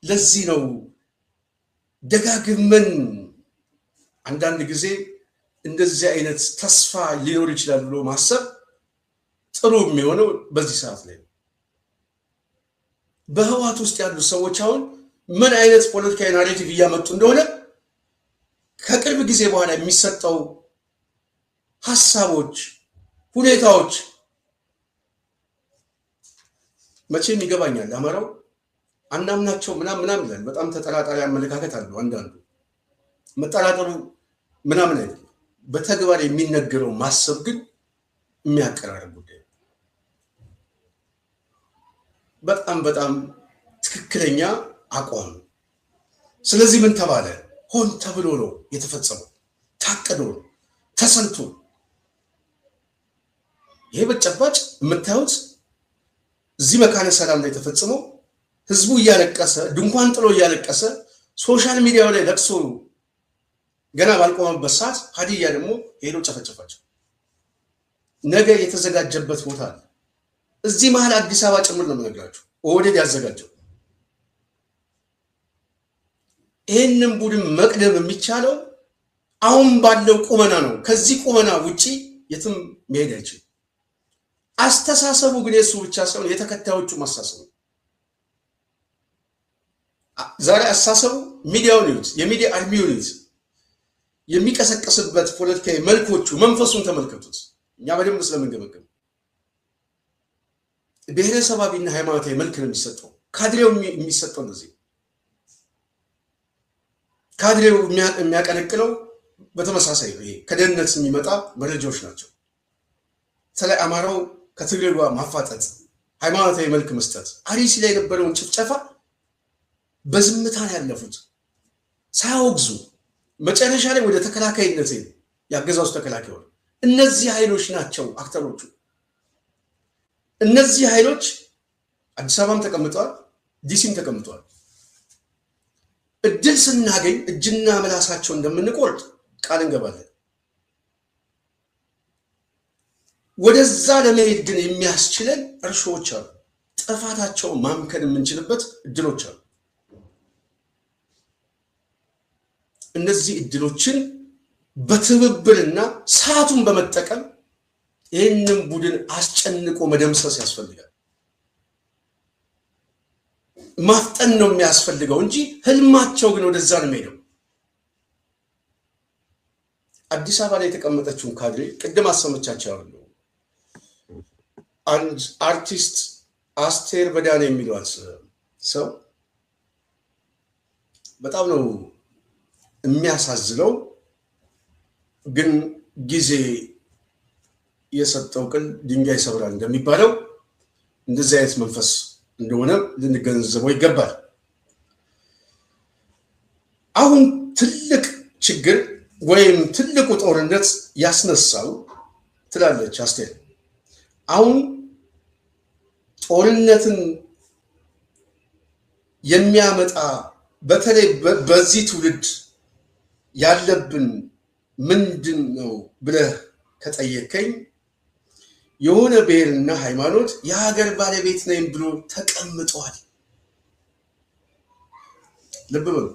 ለዚህ ነው ደጋግመን አንዳንድ ጊዜ እንደዚህ አይነት ተስፋ ሊኖር ይችላል ብሎ ማሰብ ጥሩ የሚሆነው በዚህ ሰዓት ላይ ነው። በህወሓት ውስጥ ያሉ ሰዎች አሁን ምን አይነት ፖለቲካዊ ናሬቲቭ እያመጡ እንደሆነ ከቅርብ ጊዜ በኋላ የሚሰጠው ሐሳቦች፣ ሁኔታዎች መቼም ይገባኛል። አማራው አናምናቸው ምናምን ይላል። በጣም ተጠራጣሪ አመለካከት አለው። አንዳንዱ መጠራጠሩ ምናምን አይደለም። በተግባር የሚነገረው ማሰብ ግን የሚያቀራርብ ጉዳይ ነው። በጣም ትክክለኛ አቋም ነው። ስለዚህ ምን ተባለ? ሆን ተብሎ ነው የተፈጸመው፣ ታቅዶ ነው፣ ተሰልቶ። ይሄ በጨባጭ የምታዩት እዚህ መካነ ሰላም ላይ ተፈጽመው ህዝቡ እያለቀሰ ድንኳን ጥሎ እያለቀሰ ሶሻል ሚዲያው ላይ ለቅሶ ገና ባልቆመበት ሰዓት ሀዲያ ደግሞ ሄዶ ጨፈጨፋቸው። ነገ የተዘጋጀበት ቦታ አለ። እዚህ መሀል አዲስ አበባ ጭምር ነው የምነግራችሁ። ኦህዴድ ያዘጋጀው ይህንን ቡድን መቅደም የሚቻለው አሁን ባለው ቁመና ነው። ከዚህ ቁመና ውጪ የትም መሄድ አይችልም። አስተሳሰቡ ግን የሱ ብቻ ሳይሆን የተከታዮቹ ማስተሳሰቡ ዛሬ አስተሳሰቡ ሚዲያውን ይዩት የሚዲያ አርሚውን ይዩት የሚቀሰቀስበት ፖለቲካዊ መልኮቹ መንፈሱን ተመልከቱት እኛ በደንብ ስለምንገመገም ብሔረሰባዊና ሃይማኖታዊ መልክ ነው የሚሰጠው ካድሬው የሚሰጠው እንደዚህ ካድሬው የሚያቀነቅለው በተመሳሳይ ነው ይሄ ከደህንነት የሚመጣ መረጃዎች ናቸው ስለ አማራው ከትግሬው ጋር ማፋጠጥ ሃይማኖታዊ መልክ መስጠት አሪሲ ላይ የነበረውን ጭፍጨፋ በዝምታ ያለፉት ሳያወግዙ መጨረሻ ላይ ወደ ተከላካይነት ያገዛዙ ተከላካዩ እነዚህ ኃይሎች ናቸው አክተሮቹ እነዚህ ኃይሎች አዲስ አበባም ተቀምጠዋል ዲሲም ተቀምጠዋል እድል ስናገኝ እጅና ምላሳቸው እንደምንቆርጥ ቃል እንገባለን ወደዛ ለመሄድ ግን የሚያስችለን እርሾዎች አሉ ጥፋታቸው ማምከን የምንችልበት እድሎች አሉ እነዚህ እድሎችን በትብብርና ሰዓቱን በመጠቀም ይህንን ቡድን አስጨንቆ መደምሰስ ያስፈልጋል ማፍጠን ነው የሚያስፈልገው እንጂ ህልማቸው ግን ወደዛ ነው የሚሄደው አዲስ አበባ ላይ የተቀመጠችውን ካድሬ ቅድም አሰመቻቸው አንድ አርቲስት አስቴር በዳኔ የሚሏት ሰው በጣም ነው የሚያሳዝነው ግን ጊዜ የሰጠው ቅል ድንጋይ ይሰብራል እንደሚባለው እንደዚህ አይነት መንፈስ እንደሆነ ልንገነዘበው ይገባል አሁን ትልቅ ችግር ወይም ትልቁ ጦርነት ያስነሳው ትላለች አስቴር አሁን ጦርነትን የሚያመጣ በተለይ በዚህ ትውልድ ያለብን ምንድነው ብለህ ከጠየቀኝ የሆነ ብሔርና ሃይማኖት የሀገር ባለቤት ነኝ ብሎ ተቀምጧል ልብ በሉ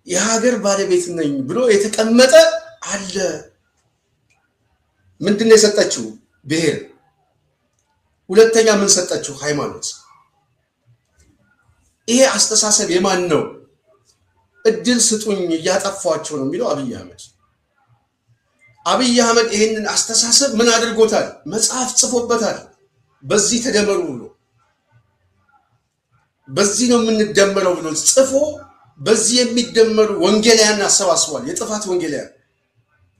የሀገር ባለቤት ነኝ ብሎ የተቀመጠ አለ ምንድነው የሰጠችው ብሔር ሁለተኛ ምን ሰጠችው ሃይማኖት ይሄ አስተሳሰብ የማን ነው እድል ስጡኝ ያጠፋቸው ነው የሚለው አብይ አህመድ ይሄንን አስተሳሰብ ምን አድርጎታል መጽሐፍ ጽፎበታል በዚህ ተደመሩ ብሎ በዚህ ነው የምንደመረው ብሎ ጽፎ በዚህ የሚደመሩ ወንጌላውያን አሰባስቧል የጥፋት ወንጌላውያን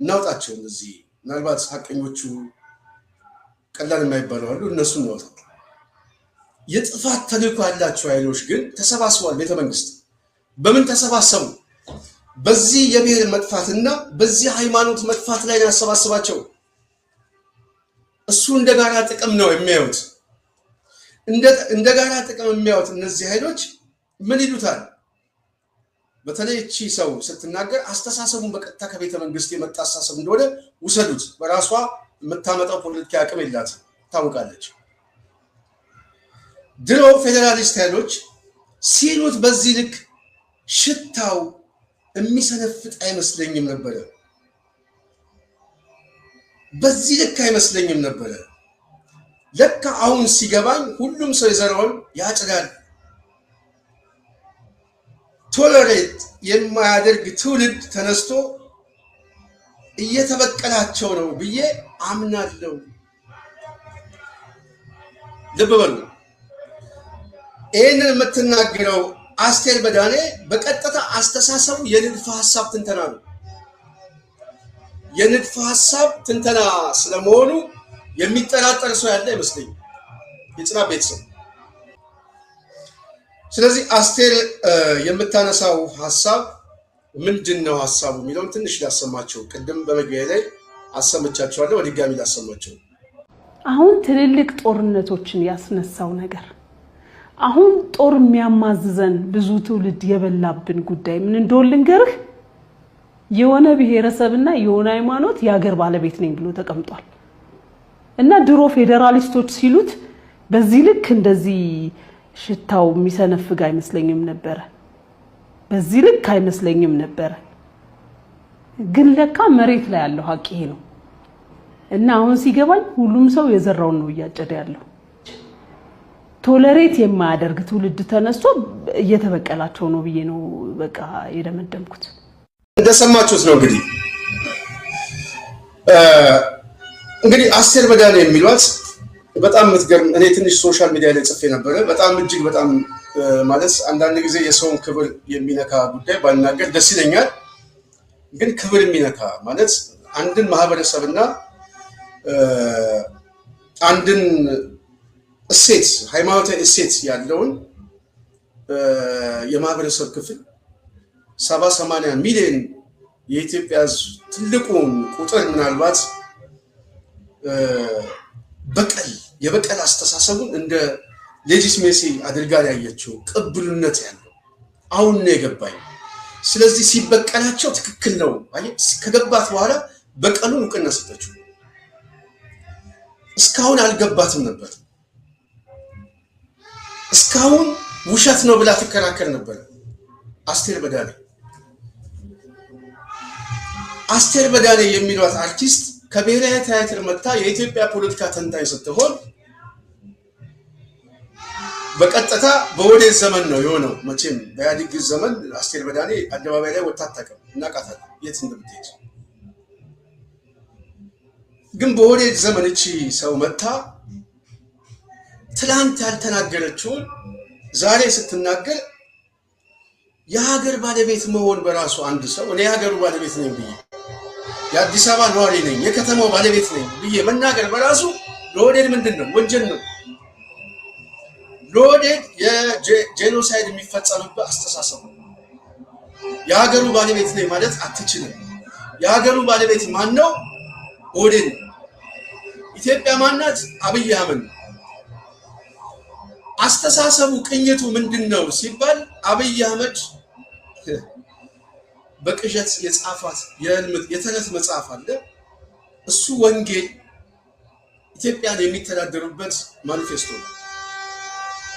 እናውጣቸው እነዚህ ምናልባት ሐቀኞቹ ቀላል የማይባለው አሉ እነሱን ነው የጥፋት ተልዕኮ ያላቸው ኃይሎች ግን ተሰባስበዋል ቤተ መንግስት በምን ተሰባሰቡ በዚህ የብሔር መጥፋትና በዚህ ሃይማኖት መጥፋት ላይ ያሰባስባቸው እሱ እንደጋራ ጥቅም ነው የሚያዩት እንደጋራ ጥቅም የሚያዩት እነዚህ ኃይሎች ምን ይሉታል በተለይ እቺ ሰው ስትናገር አስተሳሰቡን በቀጥታ ከቤተ መንግስት የመጣ አስተሳሰብ እንደሆነ ውሰዱት በራሷ የምታመጣው ፖለቲካ አቅም የላት ታውቃለች ድሮ ፌደራሊስት ኃይሎች ሲሉት በዚህ ልክ ሽታው የሚሰነፍጥ አይመስለኝም ነበር በዚህ ልክ አይመስለኝም ነበር ለካ አሁን ሲገባኝ ሁሉም ሰው የዘራውን ያጭዳል ቶለሬት የማያደርግ ትውልድ ተነስቶ እየተበቀላቸው ነው ብዬ አምናለሁ ልብ በሉ ይሄንን የምትናገረው አስቴር በዳኔ በቀጥታ አስተሳሰቡ የንድፈ ሐሳብ ትንተና ነው የንድፈ ሐሳብ ትንተና ስለመሆኑ የሚጠራጠር ሰው ያለ አይመስለኝም የጽና ቤተሰብ ስለዚህ አስቴር የምታነሳው ሐሳብ ምንድነው ሐሳቡ የሚለውን ትንሽ ላሰማቸው ቅድም በመግቢያ ላይ አሰምቻቸዋለሁ ወዲጋሚ ላሰማቸው አሁን ትልልቅ ጦርነቶችን ያስነሳው ነገር አሁን ጦር የሚያማዝዘን ብዙ ትውልድ የበላብን ጉዳይ ምን እንደሆነ ልንገርህ የሆነ ብሔረሰብና የሆነ ሃይማኖት የሀገር ባለቤት ነኝ ብሎ ተቀምጧል እና ድሮ ፌደራሊስቶች ሲሉት በዚህ ልክ እንደዚህ ሽታው የሚሰነፍግ አይመስለኝም ነበር በዚህ ልክ አይመስለኝም ነበር ግን ለካ መሬት ላይ ያለው ሀቅ ይሄ ነው እና አሁን ሲገባኝ ሁሉም ሰው የዘራውን ነው እያጨደ ያለው። ቶለሬት የማያደርግ ትውልድ ተነስቶ እየተበቀላቸው ነው ብዬ ነው በቃ የደመደምኩት። እንደሰማችሁት ነው እንግዲህ አስቴር በዳኔ የሚሏት በጣም የምትገርም እኔ ትንሽ ሶሻል ሚዲያ ላይ ጽፌ ነበረ። በጣም እጅግ በጣም ማለት አንዳንድ ጊዜ የሰውን ክብር የሚነካ ጉዳይ ባናገር ደስ ይለኛል። ግን ክብር የሚነካ ማለት አንድን ማህበረሰብና አንድን እሴት ሃይማኖታዊ እሴት ያለውን የማህበረሰብ ክፍል 70-80 ሚሊዮን የኢትዮጵያ ሕዝብ ትልቁን ቁጥር ምናልባት የበቀል አስተሳሰቡን እንደ ሌጂስሜሲ አድርጋ ያየችው ቅብሉነት ያለው አሁን ነው የገባኝ። ስለዚህ ሲበቀላቸው ትክክል ነው ከገባት በኋላ በቀሉን እውቅና ሰጠችው። እስካሁን አልገባትም ነበር። እስካሁን ውሸት ነው ብላ ትከራከር ነበር። አስቴር በዳኔ የሚሏት አርቲስት ከብሔራዊ ቲያትር መጥታ የኢትዮጵያ ፖለቲካ ተንታኝ ስትሆን በቀጥታ በወዴት ዘመን ነው የሆነው? መቼም በኢህአዴግ ዘመን አስቴር በዳኔ አደባባይ ላይ ወጣ አታውቅም፣ እናውቃታለን የት እንደምትሄድ። ግን በወዴት ዘመን እቺ ሰው መጥታ ትላንት ያልተናገረችውን ዛሬ ስትናገር የሀገር ባለቤት መሆን በራሱ አንድ ሰው እኔ የሀገሩ ባለቤት ነኝ ብዬ የአዲስ አበባ ነዋሪ ነኝ የከተማው ባለቤት ነኝ ብዬ መናገር በራሱ ለወዴድ ምንድን ነው? ወንጀል ነው። ለወዴድ የጄኖሳይድ የሚፈጸምበት አስተሳሰብ ነው። የሀገሩ ባለቤት ነኝ ማለት አትችልም። የሀገሩ ባለቤት ማን ነው? ወዴድ ነው። ኢትዮጵያ ማናት? አብይ አህመድ ነው። አስተሳሰቡ ቅኝቱ ምንድነው ሲባል አብይ አህመድ በቅዠት የጻፋት የተረት መጽሐፍ አለ። እሱ ወንጌል ኢትዮጵያን የሚተዳደሩበት ማኒፌስቶ ነው።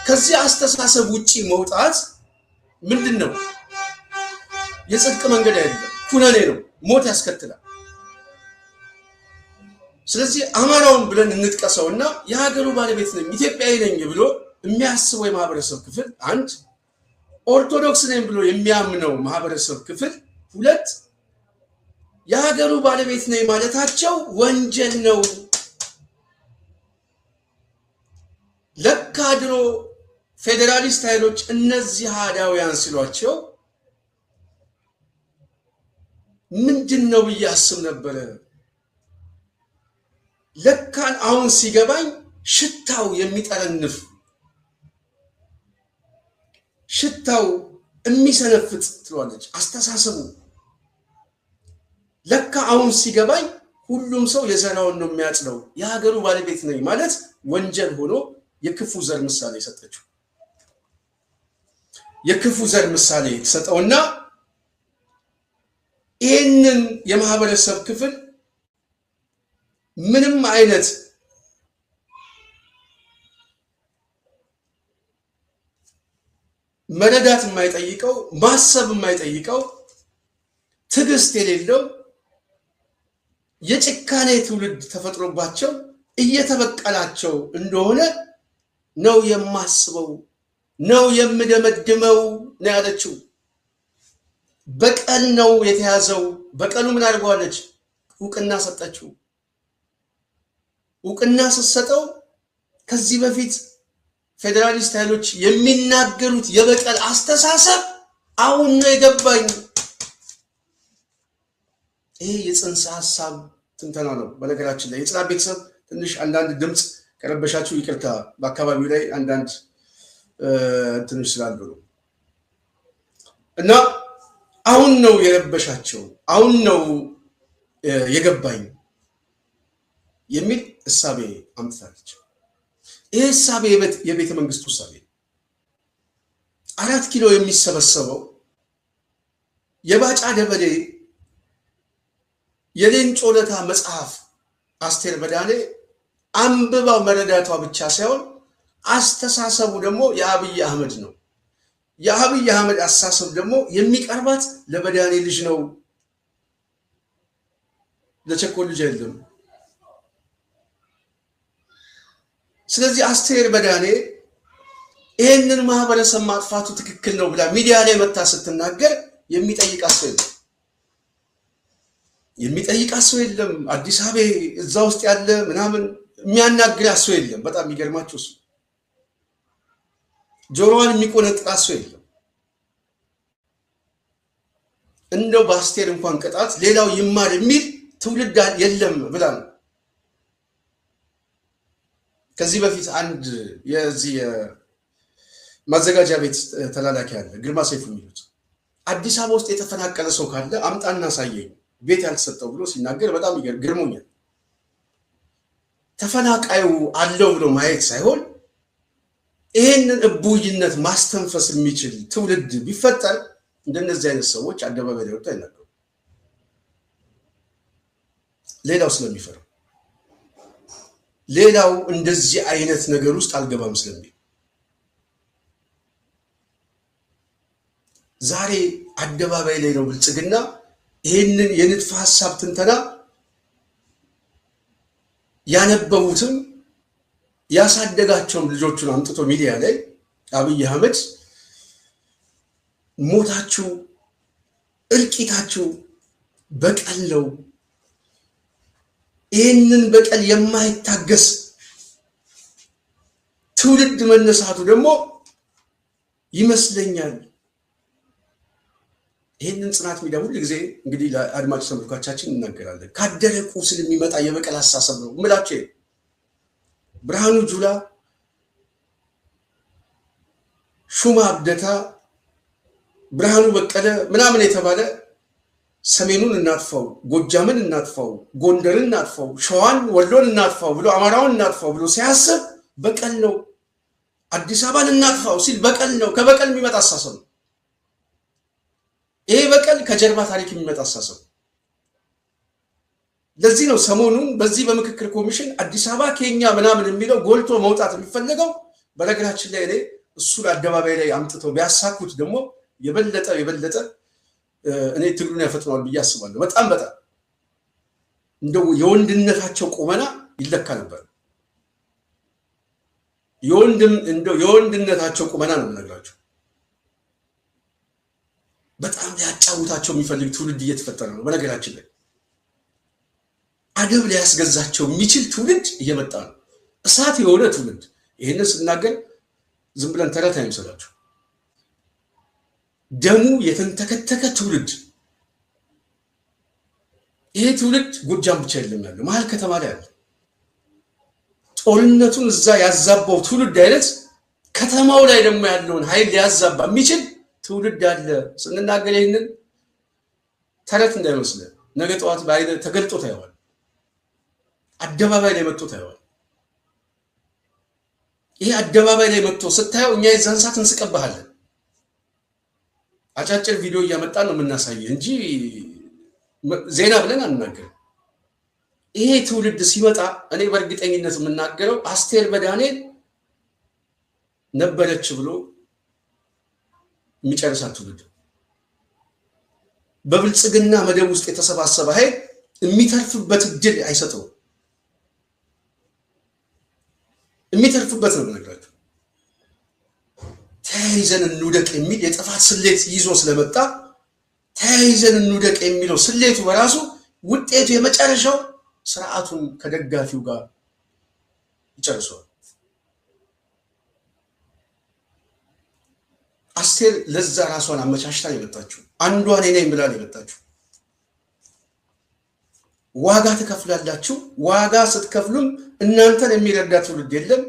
ከዚህ አስተሳሰብ ውጪ መውጣት ምንድነው? የጽድቅ መንገድ አይደለም፣ ኩነኔ ነው፣ ሞት ያስከትላል። ስለዚህ አማራውን ብለን እንጥቀሰውና የሀገሩ ባለቤት ነኝ ኢትዮጵያዊ ነኝ ብሎ የሚያስበው የማህበረሰብ ክፍል አንድ፣ ኦርቶዶክስ ነኝ ብሎ የሚያምነው ማህበረሰብ ክፍል ሁለት፣ የሀገሩ ባለቤት ነኝ ማለታቸው ወንጀል ነው። ለካ ድሮ ፌዴራሊስት ኃይሎች እነዚህ ሃዳውያን ሲሏቸው ምንድን ነው ብዬ አስብ ነበረ። ለካን አሁን ሲገባኝ ሽታው የሚጠረንፍ ሽታው የሚሰነፍጥ ትሏለች አስተሳሰቡ። ለካ አሁን ሲገባኝ ሁሉም ሰው የዘራውን ነው የሚያጭለው። የሀገሩ ባለቤት ነኝ ማለት ወንጀል ሆኖ የክፉ ዘር ምሳሌ ሰጠችው። የክፉ ዘር ምሳሌ ተሰጠውና ይህንን የማህበረሰብ ክፍል ምንም አይነት መረዳት የማይጠይቀው ማሰብ የማይጠይቀው ትዕግስት የሌለው የጭካኔ ትውልድ ተፈጥሮባቸው እየተበቀላቸው እንደሆነ ነው የማስበው፣ ነው የምደመድመው ነው ያለችው። በቀል ነው የተያዘው። በቀሉ ምን አድርጓለች? እውቅና ሰጠችው። እውቅና ስትሰጠው ከዚህ በፊት ፌዴራሊስት ኃይሎች የሚናገሩት የበቀል አስተሳሰብ አሁን ነው የገባኝ። ይሄ የጽንሰ ሐሳብ ትንተና ነው። በነገራችን ላይ የጽናት ቤተሰብ ትንሽ አንዳንድ ድምፅ ከረበሻችሁ ይቅርታ፣ በአካባቢው ላይ አንዳንድ ትንሽ ስላሉ ነው። እና አሁን ነው የረበሻቸው፣ አሁን ነው የገባኝ የሚል እሳቤ አምጥታለች። ይህ እሳቤ የቤተ መንግስቱ እሳቤ 4 ኪሎ የሚሰበሰበው የባጫ ደበሌ የሌንጮ ለታ መጽሐፍ አስቴር በዳኔ አንብባው መረዳቷ ብቻ ሳይሆን አስተሳሰቡ ደግሞ የአብይ አህመድ ነው። የአብይ አህመድ አስተሳሰብ ደግሞ የሚቀርባት ለበዳኔ ልጅ ነው፣ ለቸኮል ልጅ አይደለም። ስለዚህ አስቴር በዳኔ ይህንን ማህበረሰብ ማጥፋቱ ትክክል ነው ብላ ሚዲያ ላይ መታ ስትናገር የሚጠይቃት ሰው የለም። አዲስ አበባ እዛ ውስጥ ያለ ምናምን የሚያናግራት ሰው የለም። በጣም የሚገርማችሁ እሱ ጆሮዋን የሚቆነጥራት ሰው የለም። እንደው በአስቴር እንኳን ቅጣት ሌላው ይማር የሚል ትውልድ የለም ብላ ነው። ከዚህ በፊት አንድ የዚህ ማዘጋጃ ቤት ተላላኪ አለ ግርማ ሰይፉ የሚሉት አዲስ አበባ ውስጥ የተፈናቀለ ሰው ካለ አምጣና ሳየኝ ቤት ያልተሰጠው ብሎ ሲናገር በጣም ይገርሞኛል። ተፈናቃዩ አለው ብሎ ማየት ሳይሆን ይህንን እቡይነት ማስተንፈስ የሚችል ትውልድ ቢፈጠር እንደነዚህ አይነት ሰዎች አደባባይ ላይ ወጥተው አይናገሩ። ሌላው ስለሚፈራ ሌላው እንደዚህ አይነት ነገር ውስጥ አልገባም ስለሚል ዛሬ አደባባይ ላይ ነው ብልጽግና ይህንን የንድፈ ሐሳብ ትንተና ያነበቡትም ያሳደጋቸውም ልጆቹን አምጥቶ ሚዲያ ላይ አብይ አህመድ ሞታችሁ እልቂታችሁ በቀል ነው፣ ይህንን በቀል የማይታገስ ትውልድ መነሳቱ ደግሞ ይመስለኛል። ይህንን ጽናት ሚዲያ ሁሉ ጊዜ እንግዲህ ለአድማጭ ተመልካቾቻችን እናገራለን። ካደረ ቁስል የሚመጣ የበቀል አስተሳሰብ ነው ምላቸው። ብርሃኑ ጁላ፣ ሹማ አብደታ፣ ብርሃኑ በቀለ ምናምን የተባለ ሰሜኑን እናጥፋው፣ ጎጃምን እናጥፋው፣ ጎንደርን እናጥፋው፣ ሸዋን ወሎን እናጥፋው ብሎ አማራውን እናጥፋው ብሎ ሲያስብ በቀል ነው። አዲስ አበባን እናጥፋው ሲል በቀል ነው። ከበቀል የሚመጣ አስተሳሰብ ነው። ይሄ በቀል ከጀርባ ታሪክ የሚመጣ አስተሳሰብ ነው። ለዚህ ነው ሰሞኑን በዚህ በምክክር ኮሚሽን አዲስ አበባ ኬኛ ምናምን የሚለው ጎልቶ መውጣት የሚፈለገው። በነገራችን ላይ እኔ እሱን አደባባይ ላይ አምጥተው ቢያሳኩት ደግሞ የበለጠ እኔ ትግሉን ያፈጥነዋል ብዬ አስባለሁ። በጣም እንደው የወንድነታቸው ቁመና ይለካ ነበር። የወንድነታቸው ቁመና ነው የምነግራቸው። በጣም ሊያጫውታቸው የሚፈልግ ትውልድ እየተፈጠረ ነው። በነገራችን ላይ አደብ ሊያስገዛቸው የሚችል ትውልድ እየመጣ ነው። እሳት የሆነ ትውልድ። ይህንን ስናገር ዝም ብለን ተረት አይምሰላችሁ። ደሙ የተንተከተከ ትውልድ። ይሄ ትውልድ ጎጃም ብቻ የለም ያለው፣ መሀል ከተማ ላይ ያለ ጦርነቱን እዛ ያዛባው ትውልድ አይነት ከተማው ላይ ደግሞ ያለውን ኃይል ሊያዛባ የሚችል ትውልድ አለ። ስንናገር ይህንን ተረት እንዳይመስልህ፣ ነገ ጠዋት ተገልጦ ታየዋል። አደባባይ ላይ መጥቶ ታየዋል። ይሄ አደባባይ ላይ መጥቶ ስታየው እኛ የዛን ሰዓት እንስቀባሃለን። አጫጭር ቪዲዮ እያመጣን ነው የምናሳየህ እንጂ ዜና ብለን አንናገርም። ይሄ ትውልድ ሲመጣ እኔ በእርግጠኝነት የምናገረው አስቴር በዳኔ ነበረች ብሎ የሚጨርሳት ትውልድ። በብልጽግና መደብ ውስጥ የተሰባሰበ ኃይል የሚተርፍበት እድል አይሰጠውም። የሚተርፍበት ነው ነገራችሁ። ተያይዘን እንውደቅ የሚል የጥፋት ስሌት ይዞ ስለመጣ ተያይዘን እንውደቅ የሚለው ስሌቱ በራሱ ውጤቱ የመጨረሻው ስርዓቱን ከደጋፊው ጋር ይጨርሰዋል። አስቴር ለዛ ራሷን አመቻችታ የመጣችው አንዷ እኔ ነኝ ብላ የመጣችው። ዋጋ ትከፍላላችሁ፣ ዋጋ ስትከፍሉም እናንተን የሚረዳ ትውልድ የለም፣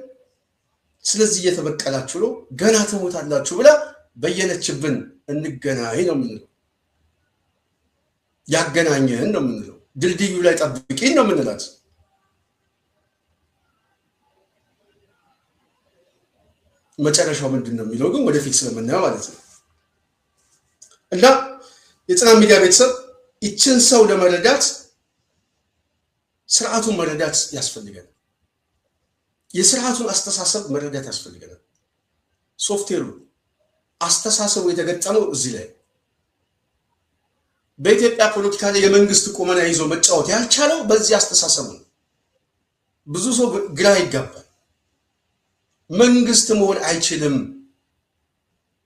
ስለዚህ እየተበቀላችሁ ነው፣ ገና ትሞታላችሁ ብላ በየነችብን። እንገናኝ ነው የምንለው፣ ያገናኘን ነው የምንለው፣ ድልድዩ ላይ ጠብቂን ነው የምንላት። መጨረሻው ምንድን ነው የሚለው ግን ወደፊት ስለምናየው ማለት ነው። እና የጽናት ሚዲያ ቤተሰብ ይችን ሰው ለመረዳት ስርዓቱን መረዳት ያስፈልገናል። የስርዓቱን አስተሳሰብ መረዳት ያስፈልገናል። ሶፍትዌሩ አስተሳሰቡ የተገጠመው እዚህ ላይ። በኢትዮጵያ ፖለቲካ ላይ የመንግስት ቁመና ይዞ መጫወት ያልቻለው በዚህ አስተሳሰቡ ነው። ብዙ ሰው ግራ ይጋባል። መንግስት መሆን አይችልም።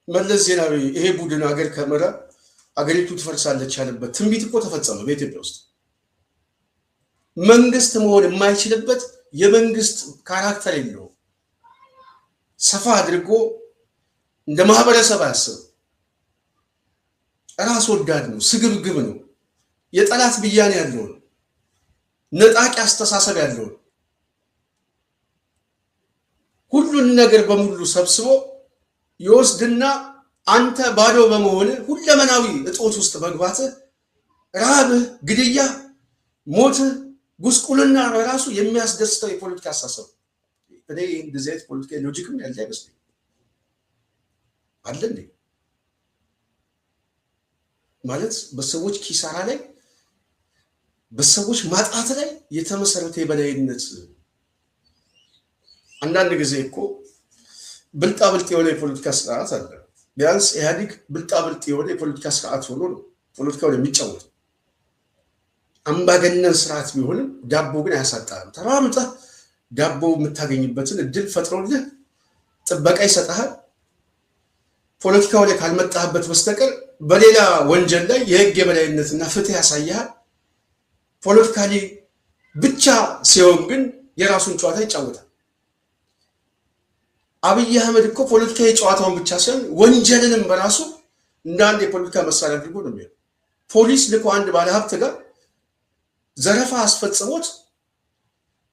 መለስ ዜናዊ ይሄ ቡድን ሀገር ከመራ አገሪቱ ትፈርሳለች ያለበት ትንቢት እኮ ተፈጸመ በኢትዮጵያ ውስጥ። መንግስት መሆን የማይችልበት የመንግስት ካራክተር የለው። ሰፋ አድርጎ እንደ ማህበረሰብ አያስብ። ራስ ወዳድ ነው፣ ስግብግብ ነው፣ የጠላት ብያኔ ያለው ነው፣ ነጣቂ አስተሳሰብ ያለው ነው። ሁሉን ነገር በሙሉ ሰብስቦ ይወስድና አንተ ባዶ በመሆን ሁለመናዊ እጦት ውስጥ መግባትህ፣ ረሃብህ፣ ግድያ፣ ሞትህ፣ ጉስቁልና ራሱ የሚያስደስተው የፖለቲካ አስተሳሰብ። እኔ እንደዚህ አይነት ፖለቲካ ሎጂክም ያለ አይመስለኝም። አለ እንዴ ማለት በሰዎች ኪሳራ ላይ በሰዎች ማጣት ላይ የተመሰረተ የበላይነት። አንዳንድ ጊዜ እኮ ብልጣብልጥ የሆነ የፖለቲካ ስርዓት አለ። ቢያንስ ኢህአዲግ ብልጣብልጥ የሆነ የፖለቲካ ስርዓት ሆኖ ነው ፖለቲካውን የሚጫወተው። አምባገነን ስርዓት ቢሆንም ዳቦ ግን አያሳጣም። ተራምጠህ ዳቦ የምታገኝበትን እድል ፈጥሮልህ ጥበቃ ይሰጥሃል። ፖለቲካው ላይ ካልመጣህበት በስተቀር በሌላ ወንጀል ላይ የህግ የበላይነትና ፍትህ ያሳያል። ፖለቲካሊ ብቻ ሲሆን ግን የራሱን ጨዋታ ይጫወታል። አብይ አህመድ እኮ ፖለቲካዊ ጨዋታውን ብቻ ሳይሆን ወንጀልንም በራሱ እንደ አንድ የፖለቲካ መሳሪያ አድርጎ ነው የሚሆነው። ፖሊስ ልኮ አንድ ባለሀብት ጋር ዘረፋ አስፈጽሞት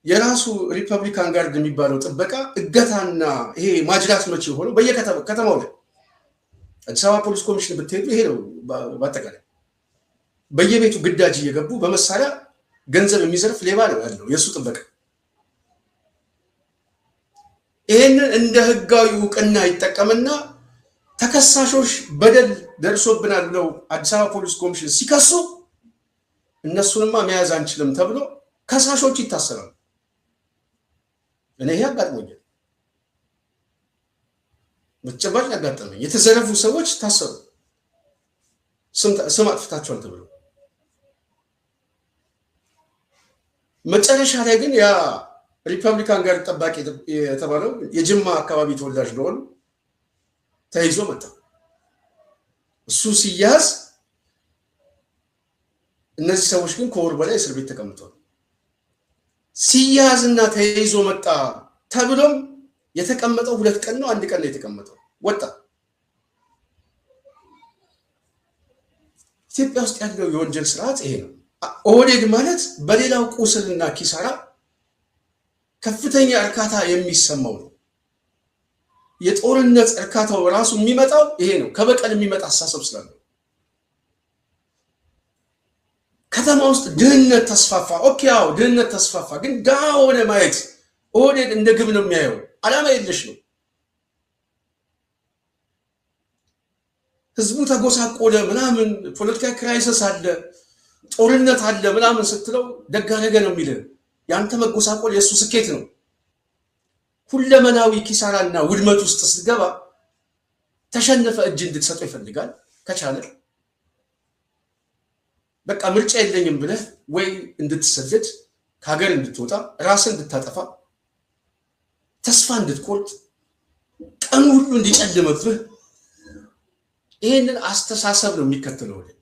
የራሱ ሪፐብሊካን ጋርድ የሚባለው ጥበቃ እገታና ይሄ ማጅራት መቼ ሆነው በየከተማው ላይ አዲስ አበባ ፖሊስ ኮሚሽን ብትሄዱ ይሄ ነው። በአጠቃላይ በየቤቱ ግዳጅ እየገቡ በመሳሪያ ገንዘብ የሚዘርፍ ሌባ ነው ያለው የእሱ ጥበቃ። ይሄንን እንደ ህጋዊ እውቅና ይጠቀምና ተከሳሾች በደል ደርሶብናል ብለው አዲስ አበባ ፖሊስ ኮሚሽን ሲከሱ እነሱንማ መያዝ አንችልም ተብሎ ከሳሾች ይታሰራሉ። እኔ ይሄ አጋጥሞኛል፣ በተጨባጭ ያጋጠመኝ። የተዘረፉ ሰዎች ታሰሩ ስም አጥፍታቸዋል ተብሎ። መጨረሻ ላይ ግን ያ ሪፐብሊካን ጋር ጠባቂ የተባለው የጅማ አካባቢ ተወላጅ እንደሆነ ተይዞ መጣ። እሱ ሲያዝ እነዚህ ሰዎች ግን ከወር በላይ እስር ቤት ተቀምጠዋል። ሲያዝና ተይዞ መጣ ተብሎም የተቀመጠው 2 ቀን ነው፣ 1 ቀን ነው የተቀመጠው፣ ወጣ። ኢትዮጵያ ውስጥ ያለው የወንጀል ስርዓት ይሄ ነው። ኦህዴድ ማለት በሌላው ቁስልና ኪሳራ ከፍተኛ እርካታ የሚሰማው ነው። የጦርነት እርካታው ራሱ የሚመጣው ይሄ ነው፣ ከበቀል የሚመጣ አሳሰብ ስላለው። ከተማ ውስጥ ድህነት ተስፋፋ። ኦኬ አዎ ድህነት ተስፋፋ፣ ግን ድሃ ሆነ ማየት ኦህዴድ እንደ ግብ ነው የሚያየው። ዓላማ የለሽ ነው። ህዝቡ ተጎሳቆለ ምናምን፣ ፖለቲካ ክራይሲስ አለ፣ ጦርነት አለ ምናምን ስትለው ደጋረገ ነው የሚል። ያንተ መጎሳቆል የእሱ ስኬት ነው። ሁለመናዊ ኪሳራና ውድመት ውስጥ ስትገባ ተሸነፈ እጅ እንድትሰጠው ይፈልጋል። ከቻለ በቃ ምርጫ የለኝም ብለህ ወይ እንድትሰደድ፣ ከሀገር እንድትወጣ፣ ራስን እንድታጠፋ፣ ተስፋ እንድትቆርጥ፣ ቀኑ ሁሉ እንዲጨልምብህ፣ ይህንን አስተሳሰብ ነው የሚከተለው ወደድ።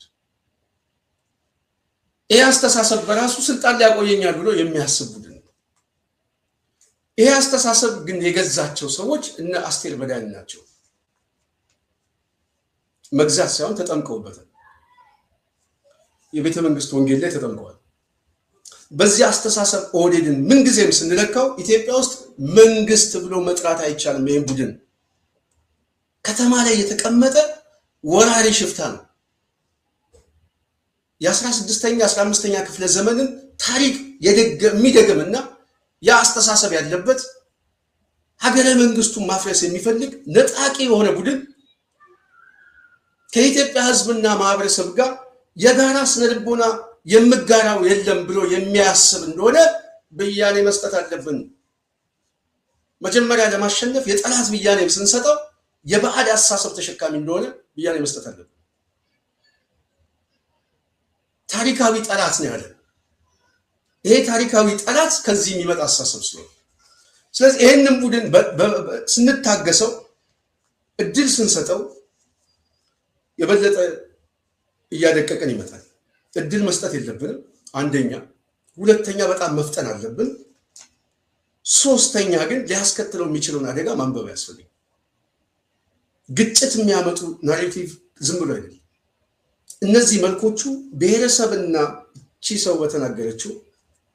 ይህ አስተሳሰብ በራሱ ስልጣን ሊያቆየኛል ብሎ የሚያስብ ቡድን ነው። ይህ አስተሳሰብ ግን የገዛቸው ሰዎች እነ አስቴር በዳኒ ናቸው። መግዛት ሳይሆን ተጠምቀውበታል። የቤተ መንግስት ወንጌል ላይ ተጠምቀዋል። በዚህ አስተሳሰብ ኦህዴድን ምንጊዜም ስንለካው ኢትዮጵያ ውስጥ መንግስት ብሎ መጥራት አይቻልም። ይህን ቡድን ከተማ ላይ የተቀመጠ ወራሪ ሽፍታ ነው። የ16ኛ 15ኛ ክፍለ ዘመንን ታሪክ የሚደግምና ያ አስተሳሰብ ያለበት ሀገረ መንግስቱን ማፍረስ የሚፈልግ ነጣቂ የሆነ ቡድን ከኢትዮጵያ ህዝብና ማህበረሰብ ጋር የጋራ ስነልቦና የምጋራው የለም ብሎ የሚያስብ እንደሆነ ብያኔ መስጠት አለብን። መጀመሪያ ለማሸነፍ የጠላት ብያኔ ስንሰጠው የባዕድ አስተሳሰብ ተሸካሚ እንደሆነ ብያኔ መስጠት አለብን። ታሪካዊ ጠላት ነው ያለ። ይሄ ታሪካዊ ጠላት ከዚህ የሚመጣ አስተሳሰብ ስለሆነ ስለዚህ ይሄንን ቡድን ስንታገሰው እድል ስንሰጠው የበለጠ እያደቀቀን ይመጣል። እድል መስጠት የለብንም አንደኛ። ሁለተኛ በጣም መፍጠን አለብን። ሶስተኛ ግን ሊያስከትለው የሚችለውን አደጋ ማንበብ ያስፈልጋል። ግጭት የሚያመጡ ናሬቲቭ ዝም ብሎ አይደለም። እነዚህ መልኮቹ ብሔረሰብና እቺ ሰው በተናገረችው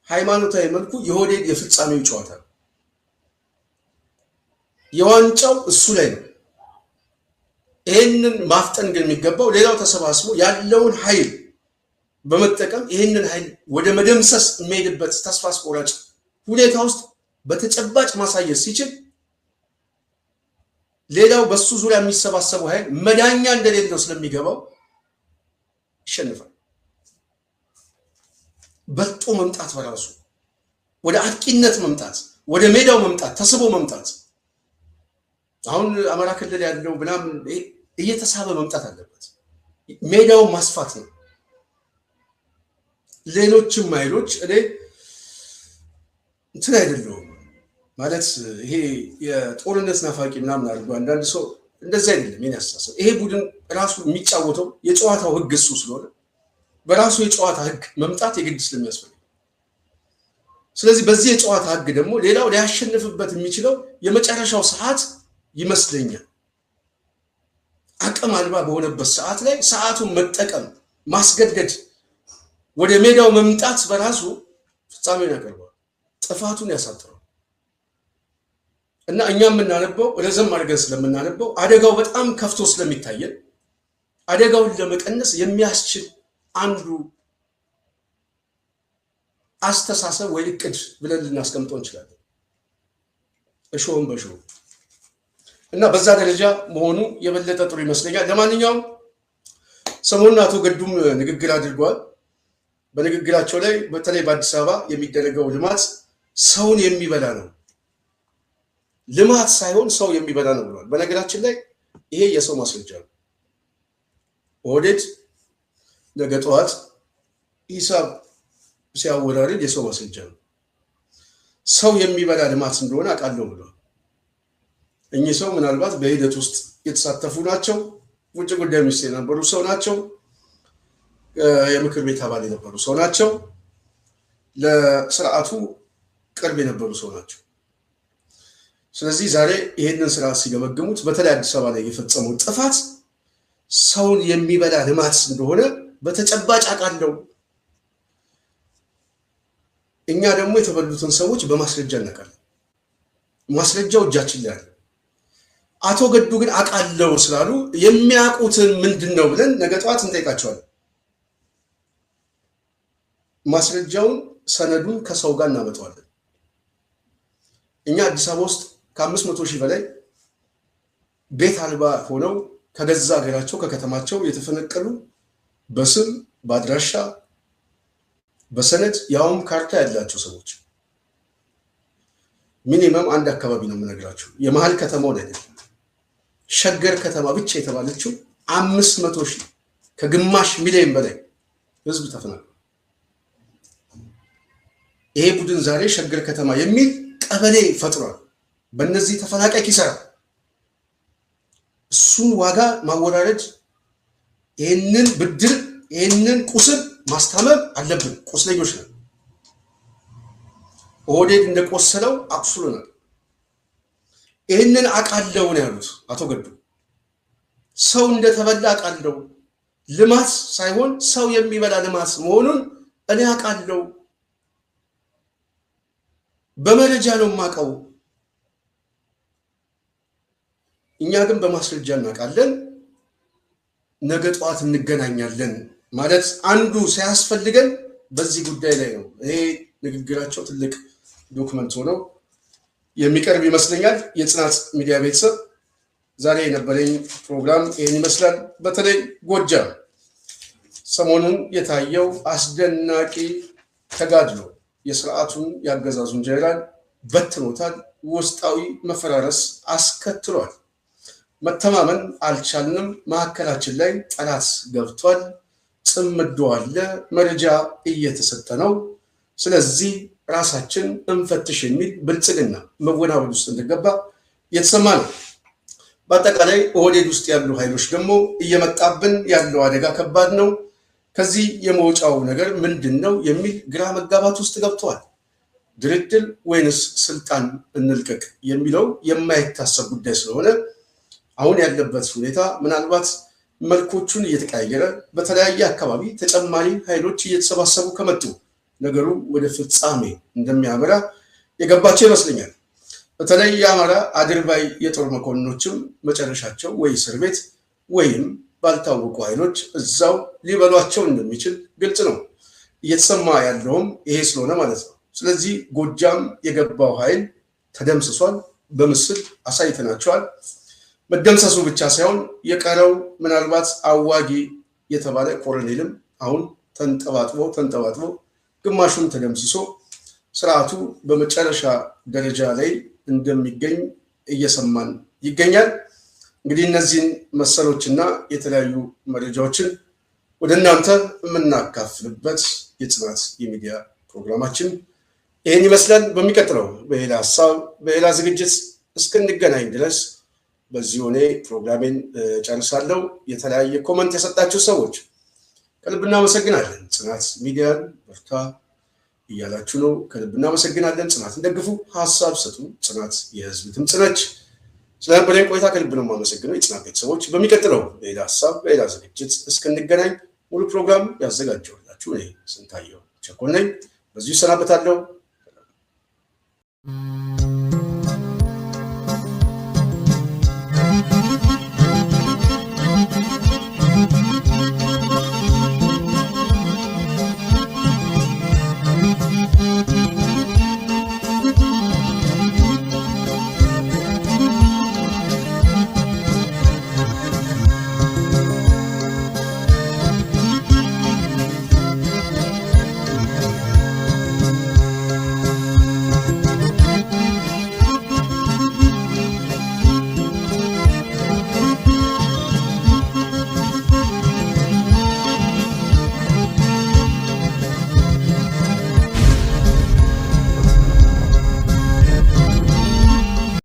ሃይማኖታዊ መልኩ የኦህዴድ የፍጻሜው ጨዋታ ነው። የዋንጫው እሱ ላይ ነው። ይህንን ማፍጠን ግን የሚገባው ሌላው ተሰባስቦ ያለውን ኃይል በመጠቀም ይህንን ኃይል ወደ መደምሰስ የሚሄድበት ተስፋ አስቆራጭ ሁኔታ ውስጥ በተጨባጭ ማሳየት ሲችል ሌላው በሱ ዙሪያ የሚሰባሰበው ኃይል መዳኛ እንደሌለው ስለሚገባው ይሸንፋል። በልጦ መምጣት በራሱ ወደ አጥቂነት መምጣት፣ ወደ ሜዳው መምጣት፣ ተስቦ መምጣት አሁን አማራ ክልል ያለው ምናምን እየተሳበ መምጣት አለበት። ሜዳውን ማስፋት ነው። ሌሎችም ኃይሎች እኔ እንትን አይደለሁም ማለት ይሄ የጦርነት ናፋቂ ምናምን አድርጎ አንዳንድ ሰው እንደዚህ አይደለም። የኔ አስተሳሰብ ይሄ ቡድን ራሱ የሚጫወተው የጨዋታው ህግ እሱ ስለሆነ በራሱ የጨዋታ ህግ መምጣት የግድ ስለሚያስፈልግ፣ ስለዚህ በዚህ የጨዋታ ህግ ደግሞ ሌላው ሊያሸንፍበት የሚችለው የመጨረሻው ሰዓት ይመስለኛል። አቅም አልባ በሆነበት ሰዓት ላይ ሰዓቱን መጠቀም ማስገደድ፣ ወደ ሜዳው መምጣት በራሱ ፍጻሜውን ያቀርባል፣ ጥፋቱን ያሳጥራል። እና እኛ የምናነበው ረዘም አድርገን ስለምናነበው አደጋው በጣም ከፍቶ ስለሚታየን አደጋውን ለመቀነስ የሚያስችል አንዱ አስተሳሰብ ወይ እቅድ ብለን ልናስቀምጠው እንችላለን። እሾህም በሾህ እና በዛ ደረጃ መሆኑ የበለጠ ጥሩ ይመስለኛል። ለማንኛውም ሰሞኑን አቶ ገዱም ንግግር አድርገዋል። በንግግራቸው ላይ በተለይ በአዲስ አበባ የሚደረገው ልማት ሰውን የሚበላ ነው፣ ልማት ሳይሆን ሰው የሚበላ ነው ብለዋል። በነገራችን ላይ ይሄ የሰው ማስረጃ ነው። ኦህዴድ ነገ ጠዋት ሂሳብ ሲያወራርድ የሰው ማስረጃ ነው። ሰው የሚበላ ልማት እንደሆነ አውቃለሁ ብለዋል። እኚህ ሰው ምናልባት በሂደት ውስጥ የተሳተፉ ናቸው። ውጭ ጉዳይ ሚኒስቴር የነበሩ ሰው ናቸው። የምክር ቤት አባል የነበሩ ሰው ናቸው። ለስርዓቱ ቅርብ የነበሩ ሰው ናቸው። ስለዚህ ዛሬ ይሄንን ስራ ሲገመግሙት በተለይ አዲስ አበባ ላይ የፈጸመው ጥፋት ሰውን የሚበላ ልማት እንደሆነ በተጨባጭ አውቃለሁ። እኛ ደግሞ የተበሉትን ሰዎች በማስረጃ እናውቃለን። ማስረጃው እጃችን ላይ አለ። አቶ ገዱ ግን አውቃለሁ ስላሉ የሚያውቁትን ምንድን ነው ብለን ነገ ጠዋት እንጠይቃቸዋለን። ማስረጃውን ሰነዱን ከሰው ጋር እናመጣዋለን። እኛ አዲስ አበባ ውስጥ ከ500,000 በላይ ቤት አልባ ሆነው ከገዛ ሀገራቸው ከከተማቸው የተፈነቀሉ በስም በአድራሻ በሰነድ ያውም ካርታ ያላቸው ሰዎች ሚኒመም አንድ አካባቢ ነው የምነግራቸው። የመሀል ከተማው ላይ ሸገር ከተማ ብቻ የተባለችው 500,000 ከግማሽ ሚሊዮን በላይ ህዝብ ተፈናቅሏል። ይሄ ቡድን ዛሬ ሸገር ከተማ የሚል ቀበሌ ፈጥሯል። በእነዚህ ተፈናቃይ ኪሳራ እሱን ዋጋ ማወራረድ፣ ይህንን ብድር ይህንን ቁስል ማስታመም አለብን። ቁስለኞች ነን። ኦህዴድ እንደቆሰለው አቁስሎናል። ይህንን አውቃለሁ ነው ያሉት አቶ ገዱ። ሰው እንደተበላ አውቃለሁ፣ ልማት ሳይሆን ሰው የሚበላ ልማት መሆኑን እኔ አውቃለሁ፣ በመረጃ ነው የማውቀው። እኛ ግን በማስረጃ እናውቃለን፣ ነገ ጠዋት እንገናኛለን ማለት አንዱ ሲያስፈልገን በዚህ ጉዳይ ላይ ነው። ይሄ ንግግራቸው ትልቅ ዶክመንት ሆነው የሚቀርብ ይመስለኛል። የጽናት ሚዲያ ቤተሰብ ዛሬ የነበረኝ ፕሮግራም ይህን ይመስላል። በተለይ ጎጃም ሰሞኑን የታየው አስደናቂ ተጋድሎ የስርዓቱን ያገዛዙን ጀነራል በትኖታል። ውስጣዊ መፈራረስ አስከትሏል። መተማመን አልቻልንም። መካከላችን ላይ ጠላት ገብቷል። ጽምዶ አለ። መረጃ እየተሰጠ ነው። ስለዚህ ራሳችን እንፈትሽ የሚል ብልጽግና መወናበድ ውስጥ እንደገባ የተሰማ ነው። በአጠቃላይ ኦህዴድ ውስጥ ያሉ ኃይሎች ደግሞ እየመጣብን ያለው አደጋ ከባድ ነው፣ ከዚህ የመውጫው ነገር ምንድን ነው የሚል ግራ መጋባት ውስጥ ገብተዋል። ድርድር ወይንስ ስልጣን እንልቀቅ የሚለው የማይታሰብ ጉዳይ ስለሆነ አሁን ያለበት ሁኔታ ምናልባት መልኮቹን እየተቀያየረ በተለያየ አካባቢ ተጨማሪ ኃይሎች እየተሰባሰቡ ከመጡ ነገሩ ወደ ፍጻሜ እንደሚያመራ የገባቸው ይመስለኛል። በተለይ የአማራ አድርባይ የጦር መኮንኖችም መጨረሻቸው ወይ እስር ቤት ወይም ባልታወቁ ኃይሎች እዛው ሊበሏቸው እንደሚችል ግልጽ ነው። እየተሰማ ያለውም ይሄ ስለሆነ ማለት ነው። ስለዚህ ጎጃም የገባው ኃይል ተደምስሷል፣ በምስል አሳይተናቸዋል። መደምሰሱ ብቻ ሳይሆን የቀረው ምናልባት አዋጊ የተባለ ኮሎኔልም አሁን ተንጠባጥቦ ግማሹን ተደምስሶ ስርዓቱ በመጨረሻ ደረጃ ላይ እንደሚገኝ እየሰማን ይገኛል። እንግዲህ እነዚህን መሰሎችና የተለያዩ መረጃዎችን ወደ እናንተ የምናካፍልበት የጽናት የሚዲያ ፕሮግራማችን ይህን ይመስላል። በሚቀጥለው በሌላ ሀሳብ በሌላ ዝግጅት እስክንገናኝ ድረስ በዚህ ሆኔ ፕሮግራሜን ጨርሳለሁ። የተለያየ ኮመንት የሰጣችሁ ሰዎች ከልብ እናመሰግናለን። ጽናት ሚዲያን በርታ እያላችሁ ነው። ከልብ እናመሰግናለን። ጽናትን ደግፉ፣ ሀሳብ ስጡ። ጽናት የህዝብ ድምፅ ነች። ስለነበረን ቆይታ ከልብ ነው የማመሰግነው። የጽናት ቤተሰቦች በሚቀጥለው በሌላ ሀሳብ በሌላ ዝግጅት እስክንገናኝ ሙሉ ፕሮግራም ያዘጋጀሁላችሁ እኔ ስንታየሁ ቸኮል ነኝ። በዚሁ ይሰናበታለሁ።